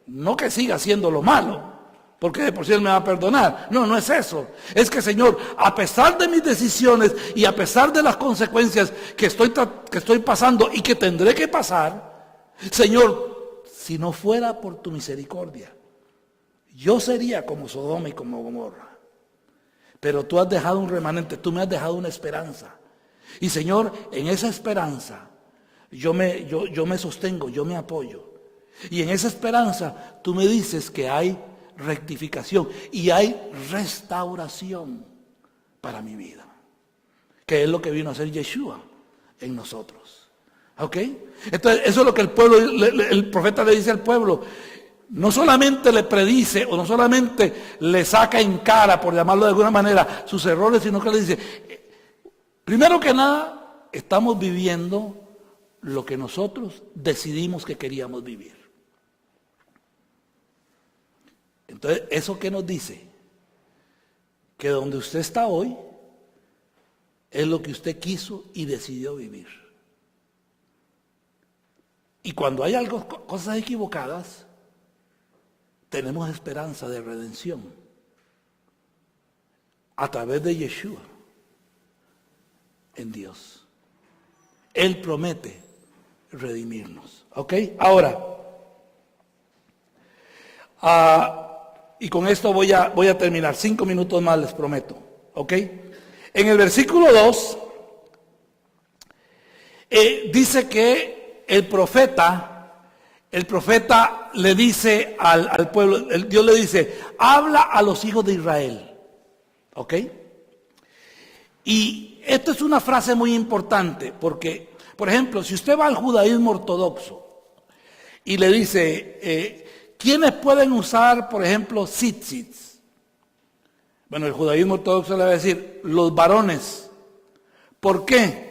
no que siga haciendo lo malo, porque de por sí Él me va a perdonar. No, no es eso. Es que, Señor, a pesar de mis decisiones y a pesar de las consecuencias que estoy pasando y que tendré que pasar, Señor, si no fuera por tu misericordia, yo sería como Sodoma y como Gomorra. Pero tú has dejado un remanente, tú me has dejado una esperanza. Y, Señor, en esa esperanza yo me sostengo, yo me apoyo. Y en esa esperanza tú me dices que hay rectificación y hay restauración para mi vida, que es lo que vino a hacer Yeshua en nosotros. ¿Ok? Entonces eso es lo que el profeta le dice al pueblo. No solamente le predice o no solamente le saca en cara, por llamarlo de alguna manera, sus errores, sino que le dice, primero que nada, estamos viviendo lo que nosotros decidimos que queríamos vivir. Entonces, ¿eso qué nos dice? Que donde usted está hoy es lo que usted quiso y decidió vivir. Y cuando hay cosas equivocadas, tenemos esperanza de redención a través de Yeshua en Dios. Él promete redimirnos. ¿Ok? Ahora, y con esto voy a terminar. 5 minutos más les prometo. ¿Ok? En el versículo 2 dice que el profeta le dice al pueblo, Dios le dice, habla a los hijos de Israel. ¿Ok? Y esto es una frase muy importante porque, por ejemplo, si usted va al judaísmo ortodoxo y le dice, ¿quiénes pueden usar, por ejemplo, tzitzits? Bueno, el judaísmo ortodoxo le va a decir, los varones. ¿Por qué?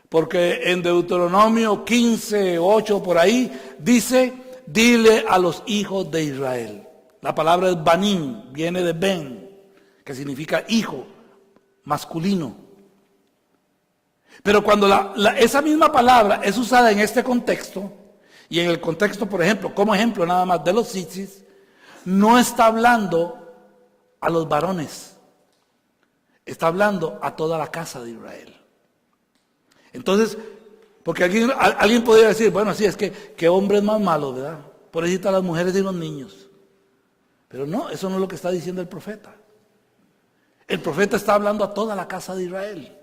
Porque en Deuteronomio 15, 8, por ahí, dice, dile a los hijos de Israel. La palabra es banim, viene de ben, que significa hijo, masculino. Pero cuando esa misma palabra es usada en este contexto, y en el contexto, por ejemplo, como ejemplo nada más de los tzitzis, no está hablando a los varones, está hablando a toda la casa de Israel. Entonces, porque alguien podría decir, bueno, sí, es que hombres más malos, ¿verdad? Por eso están las mujeres y los niños. Pero no, eso no es lo que está diciendo el profeta. El profeta está hablando a toda la casa de Israel.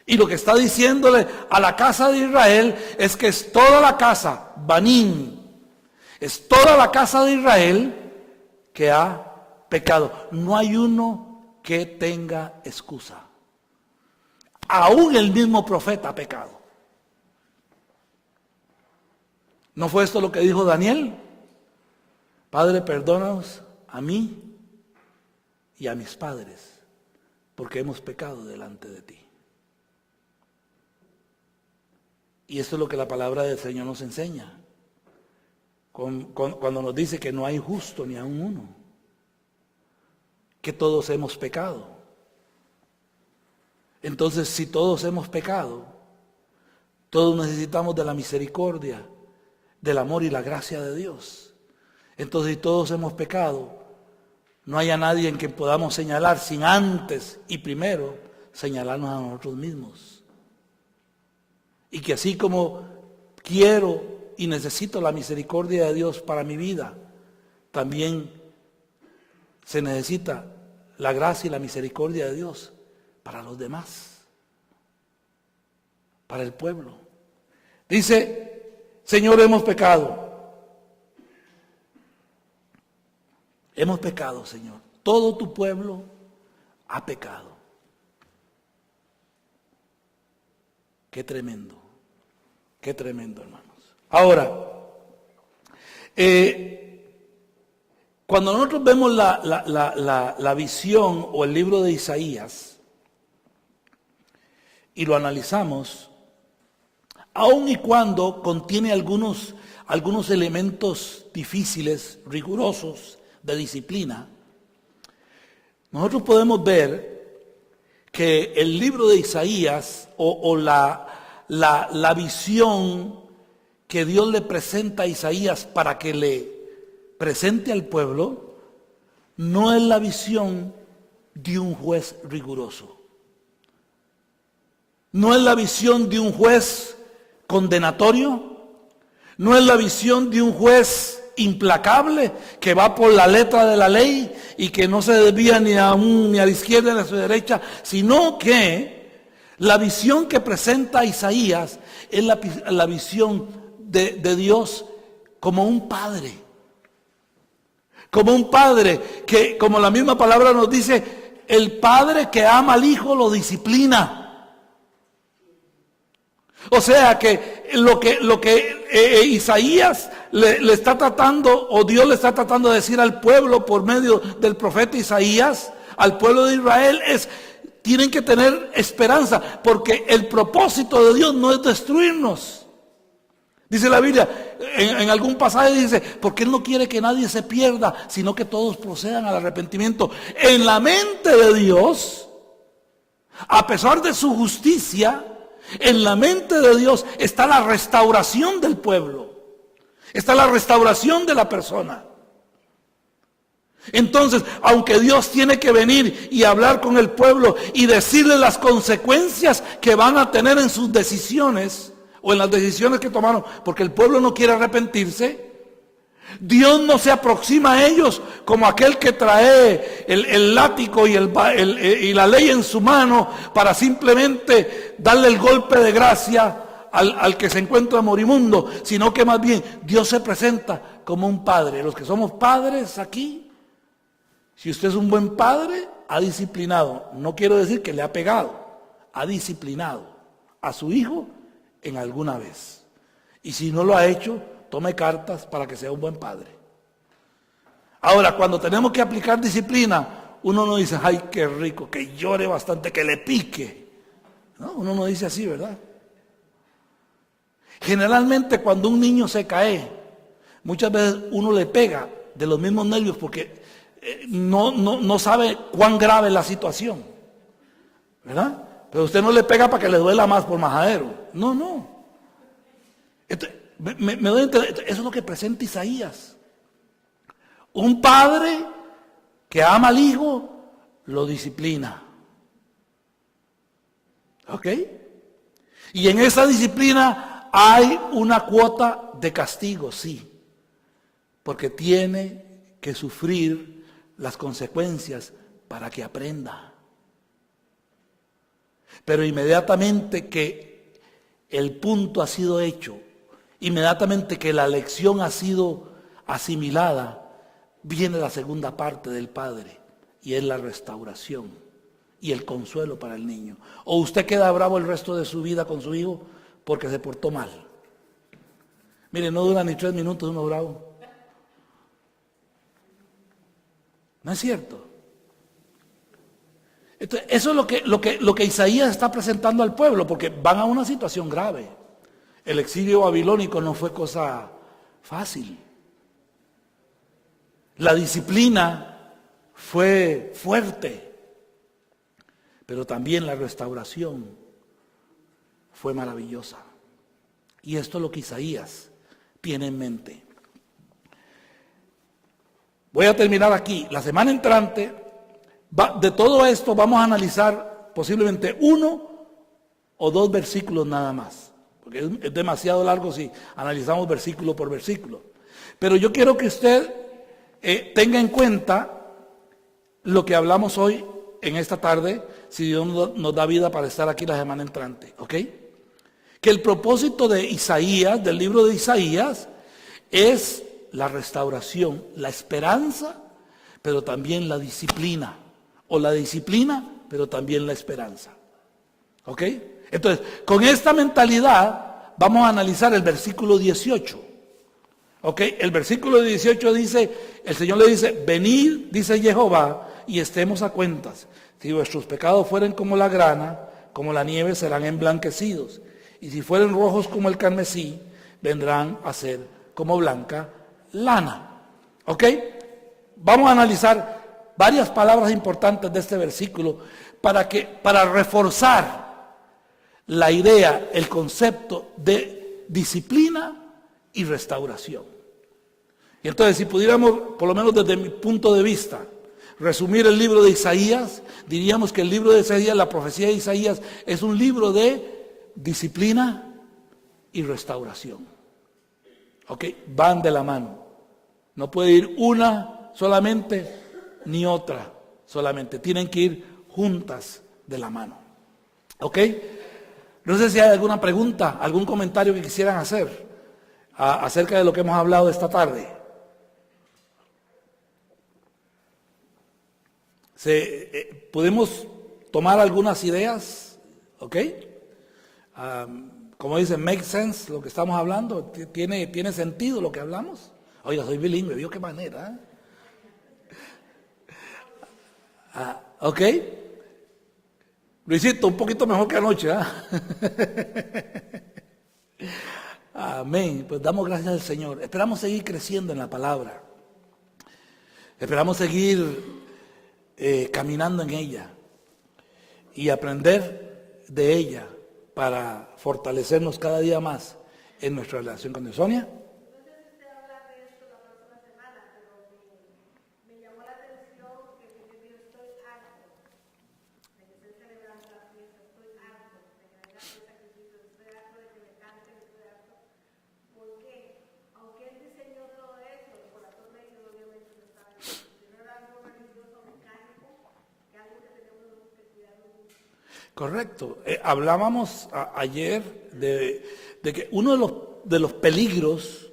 Y lo que está diciéndole a la casa de Israel es que es toda la casa, Banim, es toda la casa de Israel que ha pecado. No hay uno que tenga excusa. Aún el mismo profeta ha pecado. ¿No fue esto lo que dijo Daniel? Padre, perdónanos a mí y a mis padres, porque hemos pecado delante de ti. Y esto es lo que la palabra del Señor nos enseña, cuando nos dice que no hay justo ni aun uno, que todos hemos pecado. Entonces, si todos hemos pecado, todos necesitamos de la misericordia, del amor y la gracia de Dios. Entonces, si todos hemos pecado, no haya nadie en quien podamos señalar sin antes y primero señalarnos a nosotros mismos. Y que así como quiero y necesito la misericordia de Dios para mi vida, también se necesita la gracia y la misericordia de Dios para los demás, para el pueblo. Dice, Señor, hemos pecado. Hemos pecado, Señor. Todo tu pueblo ha pecado. Qué tremendo, hermanos. Ahora, cuando nosotros vemos la visión o el libro de Isaías y lo analizamos, aun y cuando contiene algunos elementos difíciles, rigurosos, de disciplina, nosotros podemos ver que el libro de Isaías o la visión que Dios le presenta a Isaías para que le presente al pueblo, no es la visión de un juez riguroso. No es la visión de un juez condenatorio. No es la visión de un juez implacable que va por la letra de la ley y que no se desvía ni a la izquierda ni a su derecha, sino que la visión que presenta Isaías es la visión de Dios como un padre. Como un padre que, como la misma palabra nos dice, el padre que ama al hijo lo disciplina. O sea que lo que Isaías le está tratando, o Dios le está tratando de decir al pueblo por medio del profeta Isaías, al pueblo de Israel, tienen que tener esperanza, porque el propósito de Dios no es destruirnos. Dice la Biblia, en algún pasaje dice, porque Él no quiere que nadie se pierda, sino que todos procedan al arrepentimiento. En la mente de Dios, a pesar de su justicia, en la mente de Dios está la restauración del pueblo, está la restauración de la persona. Entonces, aunque Dios tiene que venir y hablar con el pueblo y decirle las consecuencias que van a tener en sus decisiones o en las decisiones que tomaron, porque el pueblo no quiere arrepentirse, Dios no se aproxima a ellos como aquel que trae el látigo y la ley en su mano para simplemente darle el golpe de gracia al que se encuentra moribundo, sino que más bien Dios se presenta como un padre. Los que somos padres aquí, si usted es un buen padre, ha disciplinado, no quiero decir que le ha pegado, ha disciplinado a su hijo en alguna vez. Y si no lo ha hecho, tome cartas para que sea un buen padre. Ahora, cuando tenemos que aplicar disciplina, uno no dice, ay, qué rico, que llore bastante, que le pique. No, uno no dice así, ¿verdad? Generalmente cuando un niño se cae, muchas veces uno le pega de los mismos nervios porque no sabe cuán grave es la situación, ¿verdad? Pero usted no le pega para que le duela más por majadero. No. Eso es lo que presenta Isaías. Un padre que ama al hijo, lo disciplina. ¿Ok? Y en esa disciplina hay una cuota de castigo, sí. Porque tiene que sufrir las consecuencias para que aprenda. Pero inmediatamente que el punto ha sido hecho, inmediatamente que la lección ha sido asimilada, viene la segunda parte del Padre, y es la restauración y el consuelo para el niño. O usted queda bravo el resto de su vida con su hijo porque se portó mal. Mire, no dura ni 3 minutos uno bravo. ¿No es cierto? Entonces, eso es lo que Isaías está presentando al pueblo, porque van a una situación grave. El exilio babilónico no fue cosa fácil. La disciplina fue fuerte, pero también la restauración fue maravillosa. Y esto es lo que Isaías tiene en mente. Voy a terminar aquí. La semana entrante, de todo esto vamos a analizar posiblemente 1 o 2 versículos nada más, porque es demasiado largo si analizamos versículo por versículo. Pero yo quiero que usted tenga en cuenta lo que hablamos hoy en esta tarde, si Dios nos da vida para estar aquí la semana entrante, ¿ok? Que el propósito de Isaías, del libro de Isaías, es la restauración, la esperanza, pero también la disciplina, o la disciplina, pero también la esperanza, ¿ok? Entonces, con esta mentalidad vamos a analizar el versículo 18. Ok, el versículo 18 dice, el Señor le dice, venid, dice Jehová, y estemos a cuentas. Si vuestros pecados fueren como la grana, como la nieve serán emblanquecidos. Y si fueren rojos como el carmesí, vendrán a ser como blanca lana. Ok, vamos a analizar varias palabras importantes de este versículo para reforzar la idea, el concepto de disciplina y restauración. Y entonces, si pudiéramos, por lo menos desde mi punto de vista, resumir el libro de Isaías, diríamos que el libro de Isaías, la profecía de Isaías, es un libro de disciplina y restauración. ¿Ok? Van de la mano. No puede ir una solamente ni otra solamente. Tienen que ir juntas de la mano. ¿Ok? No sé si hay alguna pregunta, algún comentario que quisieran hacer acerca de lo que hemos hablado esta tarde. ¿Podemos tomar algunas ideas? ¿Ok? Como dicen, make sense lo que estamos hablando. ¿Tiene sentido lo que hablamos? Oiga, soy bilingüe, ¿vio qué manera? ¿Ok? Luisito, un poquito mejor que anoche, Amén. Pues damos gracias al Señor. Esperamos seguir creciendo en la palabra. Esperamos seguir caminando en ella y aprender de ella para fortalecernos cada día más en nuestra relación con Dios. Sonia. Correcto. Hablábamos ayer de que uno de los peligros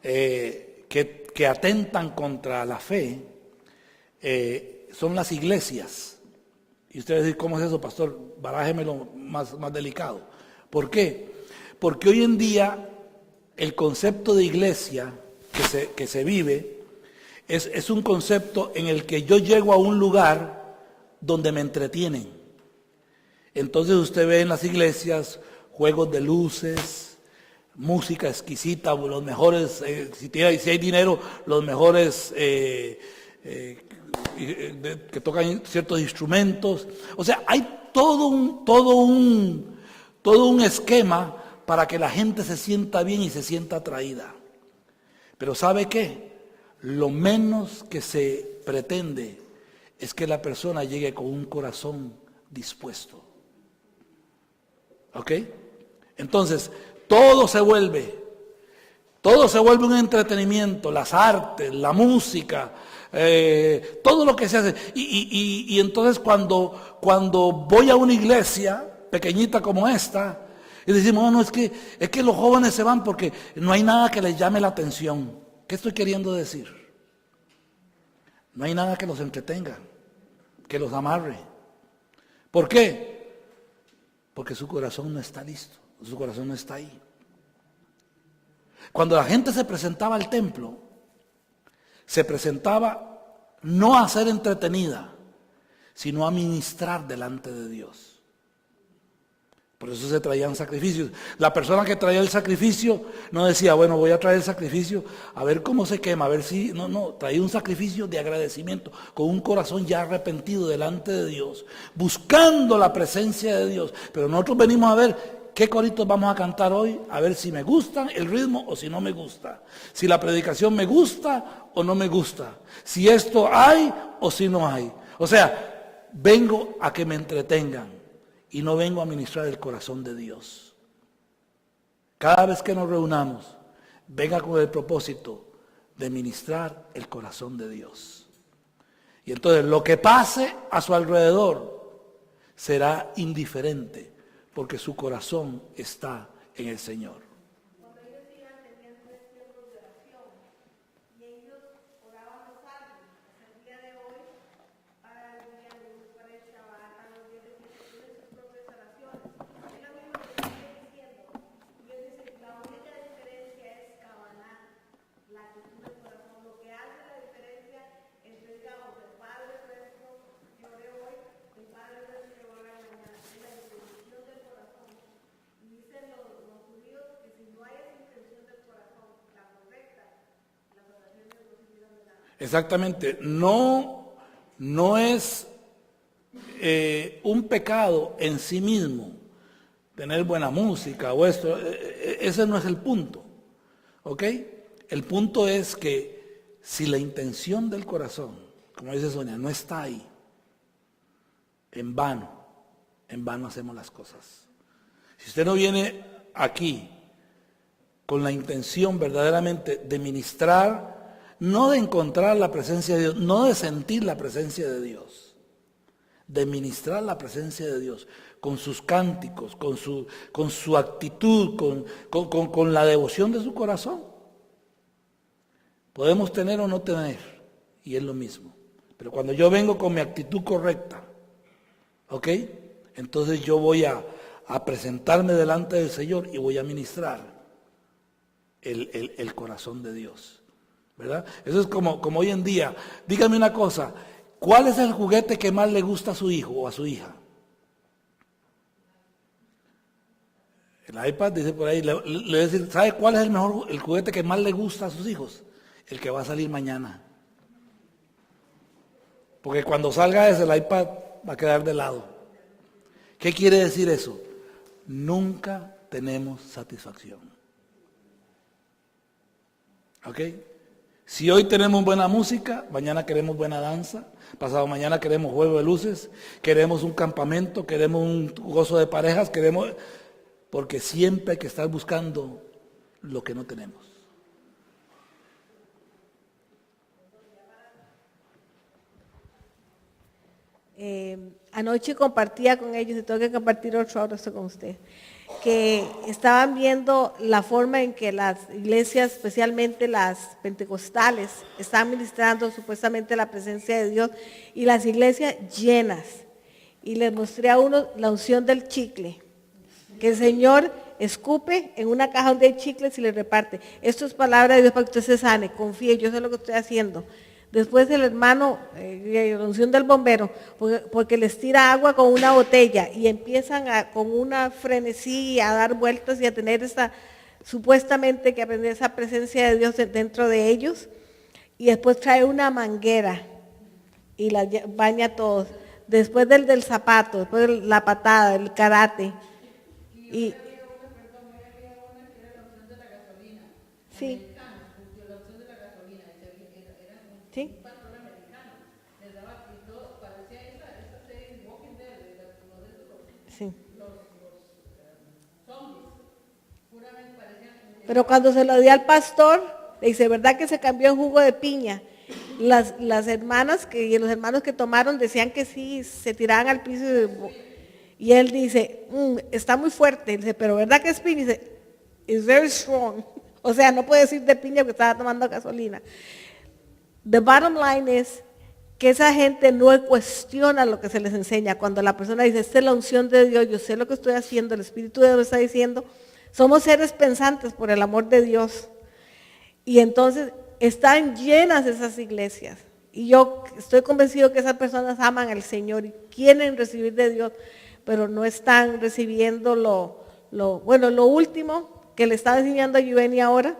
que atentan contra la fe son las iglesias. Y ustedes dicen, ¿cómo es eso, pastor? Barájemelo más delicado. ¿Por qué? Porque hoy en día el concepto de iglesia que se vive es un concepto en el que yo llego a un lugar donde me entretienen. Entonces usted ve en las iglesias juegos de luces, música exquisita, los mejores, si hay dinero, los mejores que tocan ciertos instrumentos. O sea, hay todo un esquema para que la gente se sienta bien y se sienta atraída. Pero ¿sabe qué? Lo menos que se pretende es que la persona llegue con un corazón dispuesto. ¿Ok? Entonces, todo se vuelve un entretenimiento, las artes, la música, todo lo que se hace. Y entonces cuando voy a una iglesia pequeñita como esta, y decimos, no, es que los jóvenes se van porque no hay nada que les llame la atención. ¿Qué estoy queriendo decir? No hay nada que los entretenga, que los amarre. ¿Por qué? Porque su corazón no está listo, su corazón no está ahí. Cuando la gente se presentaba al templo, se presentaba no a ser entretenida, sino a ministrar delante de Dios. Por eso se traían sacrificios. La persona que traía el sacrificio no decía, bueno, voy a traer el sacrificio a ver cómo se quema, a ver si... No, traía un sacrificio de agradecimiento, con un corazón ya arrepentido delante de Dios, buscando la presencia de Dios. Pero nosotros venimos a ver qué coritos vamos a cantar hoy, a ver si me gusta el ritmo o si no me gusta. Si la predicación me gusta o no me gusta. Si esto hay o si no hay. O sea, vengo a que me entretengan. Y no vengo a ministrar el corazón de Dios. Cada vez que nos reunamos, venga con el propósito de ministrar el corazón de Dios. Y entonces lo que pase a su alrededor será indiferente, porque su corazón está en el Señor. Exactamente, no es un pecado en sí mismo tener buena música o esto, ese no es el punto, ¿ok? El punto es que si la intención del corazón, como dice Sonia, no está ahí, en vano hacemos las cosas. Si usted no viene aquí con la intención verdaderamente de ministrar, no de encontrar la presencia de Dios, no de sentir la presencia de Dios, de ministrar la presencia de Dios con sus cánticos, con su actitud, con la devoción de su corazón. Podemos tener o no tener, y es lo mismo. Pero cuando yo vengo con mi actitud correcta, ¿ok? Entonces yo voy a presentarme delante del Señor y voy a ministrar el corazón de Dios. ¿Verdad? Eso es como hoy en día. Dígame una cosa, ¿cuál es el juguete que más le gusta a su hijo o a su hija? El iPad, dice por ahí, le voy a decir, ¿sabe cuál es el juguete que más le gusta a sus hijos? El que va a salir mañana. Porque cuando salga ese, el iPad va a quedar de lado. ¿Qué quiere decir eso? Nunca tenemos satisfacción. ¿Ok? Si hoy tenemos buena música, mañana queremos buena danza, pasado mañana queremos juego de luces, queremos un campamento, queremos un gozo de parejas, porque siempre hay que estar buscando lo que no tenemos. Anoche compartía con ellos, y tengo que compartir otro ahora con usted, que estaban viendo la forma en que las iglesias, especialmente las pentecostales, están ministrando supuestamente la presencia de Dios, y las iglesias llenas. Y les mostré a uno la unción del chicle, que el Señor escupe en una caja donde hay chicles y le reparte. Esto es palabra de Dios para que usted se sane, confíe, yo sé lo que estoy haciendo. Después el hermano, la unción del bombero, porque les tira agua con una botella y empiezan con una frenesí a dar vueltas y a tener supuestamente que aprender esa presencia de Dios dentro de ellos. Y después trae una manguera y la baña a todos. Después del zapato, después de la patada, el karate. Y sí. ¿Sí? Sí. Pero cuando se lo dio al pastor, le dice, ¿verdad que se cambió en jugo de piña? Las hermanas y los hermanos que tomaron decían que sí, se tiraban al piso y él dice, está muy fuerte, dice, pero ¿verdad que es piña? Dice, it's very strong. O sea, no puede decir de piña porque estaba tomando gasolina. The bottom line is, que esa gente no cuestiona lo que se les enseña. Cuando la persona dice, esta es la unción de Dios, yo sé lo que estoy haciendo, el Espíritu de Dios me está diciendo, somos seres pensantes por el amor de Dios. Y entonces están llenas esas iglesias. Y yo estoy convencido que esas personas aman al Señor y quieren recibir de Dios, pero no están recibiendo lo último que le estaba enseñando a Yuveni ahora.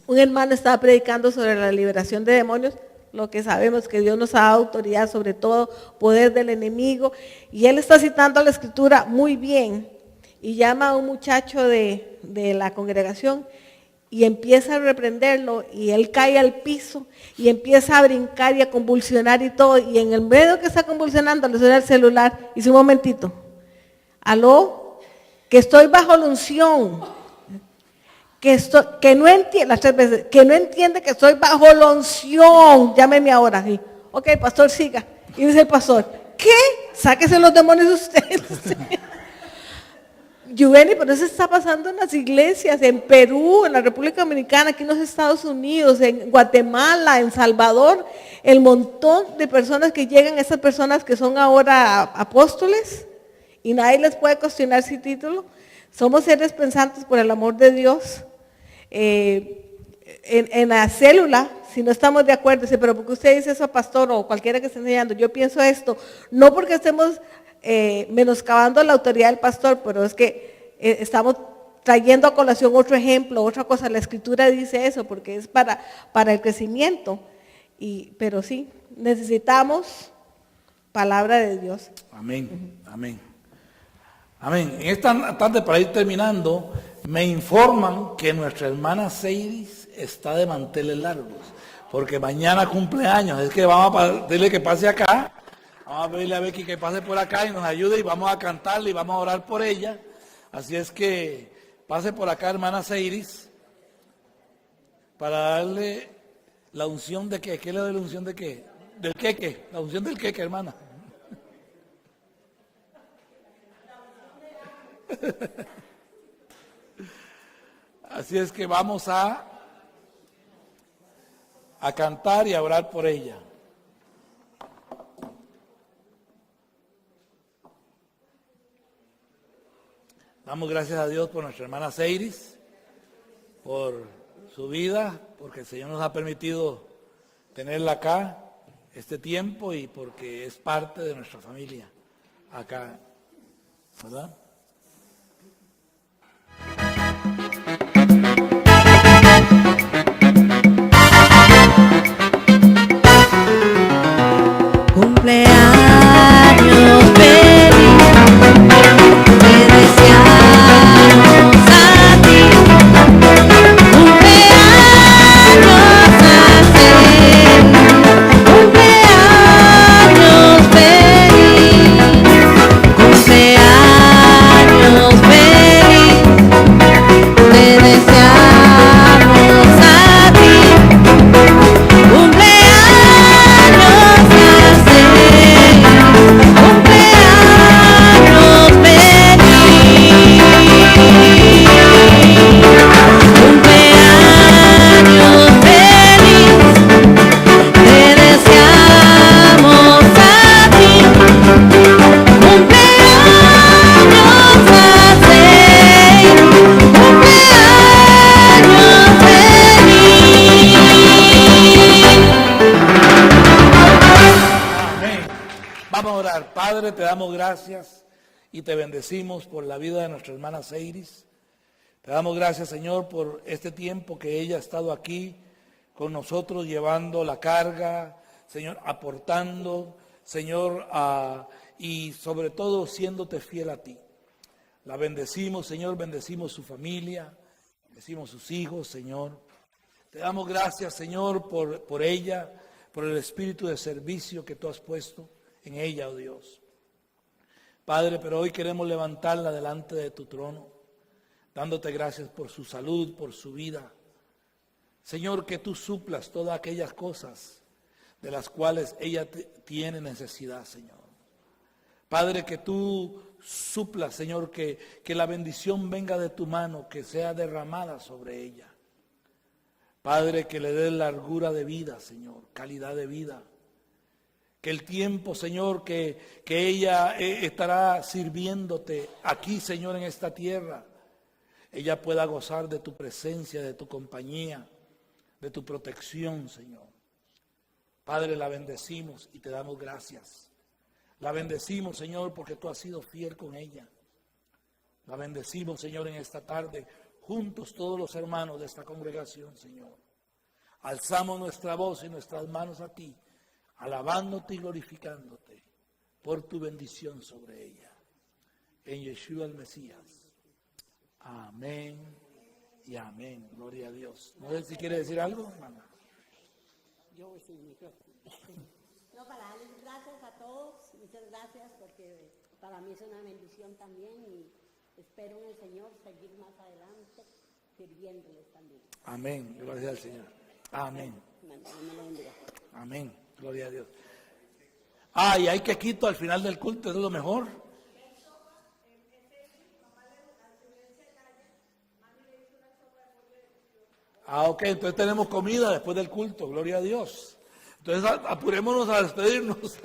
Un hermano estaba predicando sobre la liberación de demonios, lo que sabemos que Dios nos ha dado autoridad sobre todo poder del enemigo, y él está citando la escritura muy bien, y llama a un muchacho de la congregación, y empieza a reprenderlo, y él cae al piso, y empieza a brincar y a convulsionar y todo, y en el medio que está convulsionando le suena el celular, y dice, un momentito, aló, que estoy bajo la unción, que no entiende, las 3 veces, que no entiende que estoy bajo la unción, llámeme ahora, sí. Ok, pastor, siga. Y dice el pastor, ¿qué? Sáquese los demonios ustedes. Yuveni, pero eso está pasando en las iglesias, en Perú, en la República Dominicana, aquí en los Estados Unidos, en Guatemala, en Salvador, el montón de personas que llegan, esas personas que son ahora apóstoles, y nadie les puede cuestionar su título. Somos seres pensantes por el amor de Dios. En la célula, si no estamos de acuerdo, dice, pero ¿por qué usted dice eso, pastor, o cualquiera que esté enseñando? Yo pienso esto, no porque estemos menoscabando la autoridad del pastor, pero es que estamos trayendo a colación otro ejemplo, otra cosa. La escritura dice eso, porque es para el crecimiento. Pero sí, necesitamos palabra de Dios. Amén, amén. Amén. En esta tarde, para ir terminando, me informan que nuestra hermana Seiris está de manteles largos, porque mañana cumpleaños. Es que vamos a pedirle que pase acá, vamos a pedirle a Becky que pase por acá y nos ayude, y vamos a cantarle y vamos a orar por ella. Así es que pase por acá, hermana Seiris, para darle la unción de qué. ¿Qué le doy la unción de qué? Del queque, la unción del queque, hermana. Así es que vamos a cantar y a orar por ella. Damos gracias a Dios por nuestra hermana Seiris, por su vida, porque el Señor nos ha permitido tenerla acá este tiempo y porque es parte de nuestra familia acá, ¿verdad? Cumpleaños feliz, te deseamos a ti. Cumpleaños a Cel, cumpleaños feliz, cumpleaños feliz, te deseamos a ti. Padre, te damos gracias y te bendecimos por la vida de nuestra hermana Seiris. Te damos gracias, Señor, por este tiempo que ella ha estado aquí con nosotros, llevando la carga, Señor, aportando, Señor, y sobre todo siéndote fiel a ti. La bendecimos, Señor, bendecimos su familia, bendecimos sus hijos, Señor. Te damos gracias, Señor, por ella, por el espíritu de servicio que tú has puesto en ella, oh Dios. Padre, pero hoy queremos levantarla delante de tu trono, dándote gracias por su salud, por su vida. Señor, que tú suplas todas aquellas cosas de las cuales ella tiene necesidad, Señor. Padre, que tú suplas, Señor, que la bendición venga de tu mano, que sea derramada sobre ella. Padre, que le dé largura de vida, Señor, calidad de vida. que el tiempo, Señor, que ella estará sirviéndote aquí, Señor, en esta tierra, ella pueda gozar de tu presencia, de tu compañía, de tu protección, Señor. Padre, la bendecimos y te damos gracias. La bendecimos, Señor, porque tú has sido fiel con ella. La bendecimos, Señor, en esta tarde, juntos todos los hermanos de esta congregación, Señor. Alzamos nuestra voz y nuestras manos a ti, alabándote y glorificándote por tu bendición sobre ella. En Yeshua el Mesías. Amén y amén. Gloria a Dios. No sé si quiere decir algo, hermana. Yo voy sin micrófono. No, para darles gracias a todos, muchas gracias porque para mí es una bendición también y espero en el Señor seguir más adelante sirviéndoles también. Amén. Gloria al Señor. Amén. Dios me lo bendiga. Amén. Gloria a Dios. Y hay quequito al final del culto, es lo mejor. Ok, entonces tenemos comida después del culto, gloria a Dios. Entonces apurémonos a despedirnos.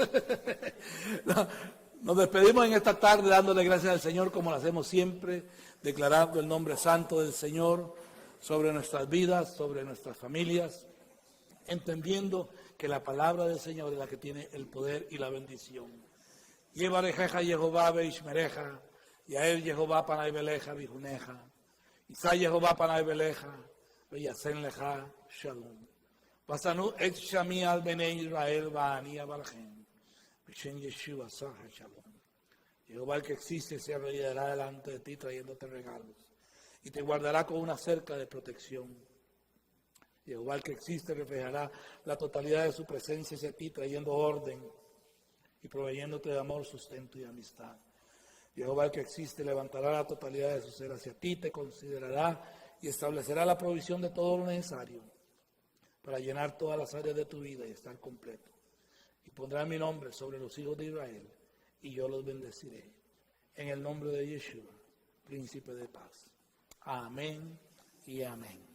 Nos despedimos en esta tarde dándole gracias al Señor como lo hacemos siempre, declarando el nombre santo del Señor sobre nuestras vidas, sobre nuestras familias, entendiendo que la palabra del Señor es la que tiene el poder y la bendición. Yevarejeja Jehová Beishmereja, Yael Jehová Panay Beleja Bijuneja, Isa Jehová Panay Beleja, Beyasen Leja Shalom. Pasanu et Shami al Bene Israel Baani Abalhem, Bishen Yeshua Saha Shalom. Jehová el que existe se arrodillará delante de ti trayéndote regalos y te guardará con una cerca de protección. Jehová el que existe reflejará la totalidad de su presencia hacia ti, trayendo orden y proveyéndote de amor, sustento y amistad. Jehová el que existe levantará la totalidad de su ser hacia ti, te considerará y establecerá la provisión de todo lo necesario para llenar todas las áreas de tu vida y estar completo. Y pondrá mi nombre sobre los hijos de Israel y yo los bendeciré. En el nombre de Yeshua, príncipe de paz. Amén y amén.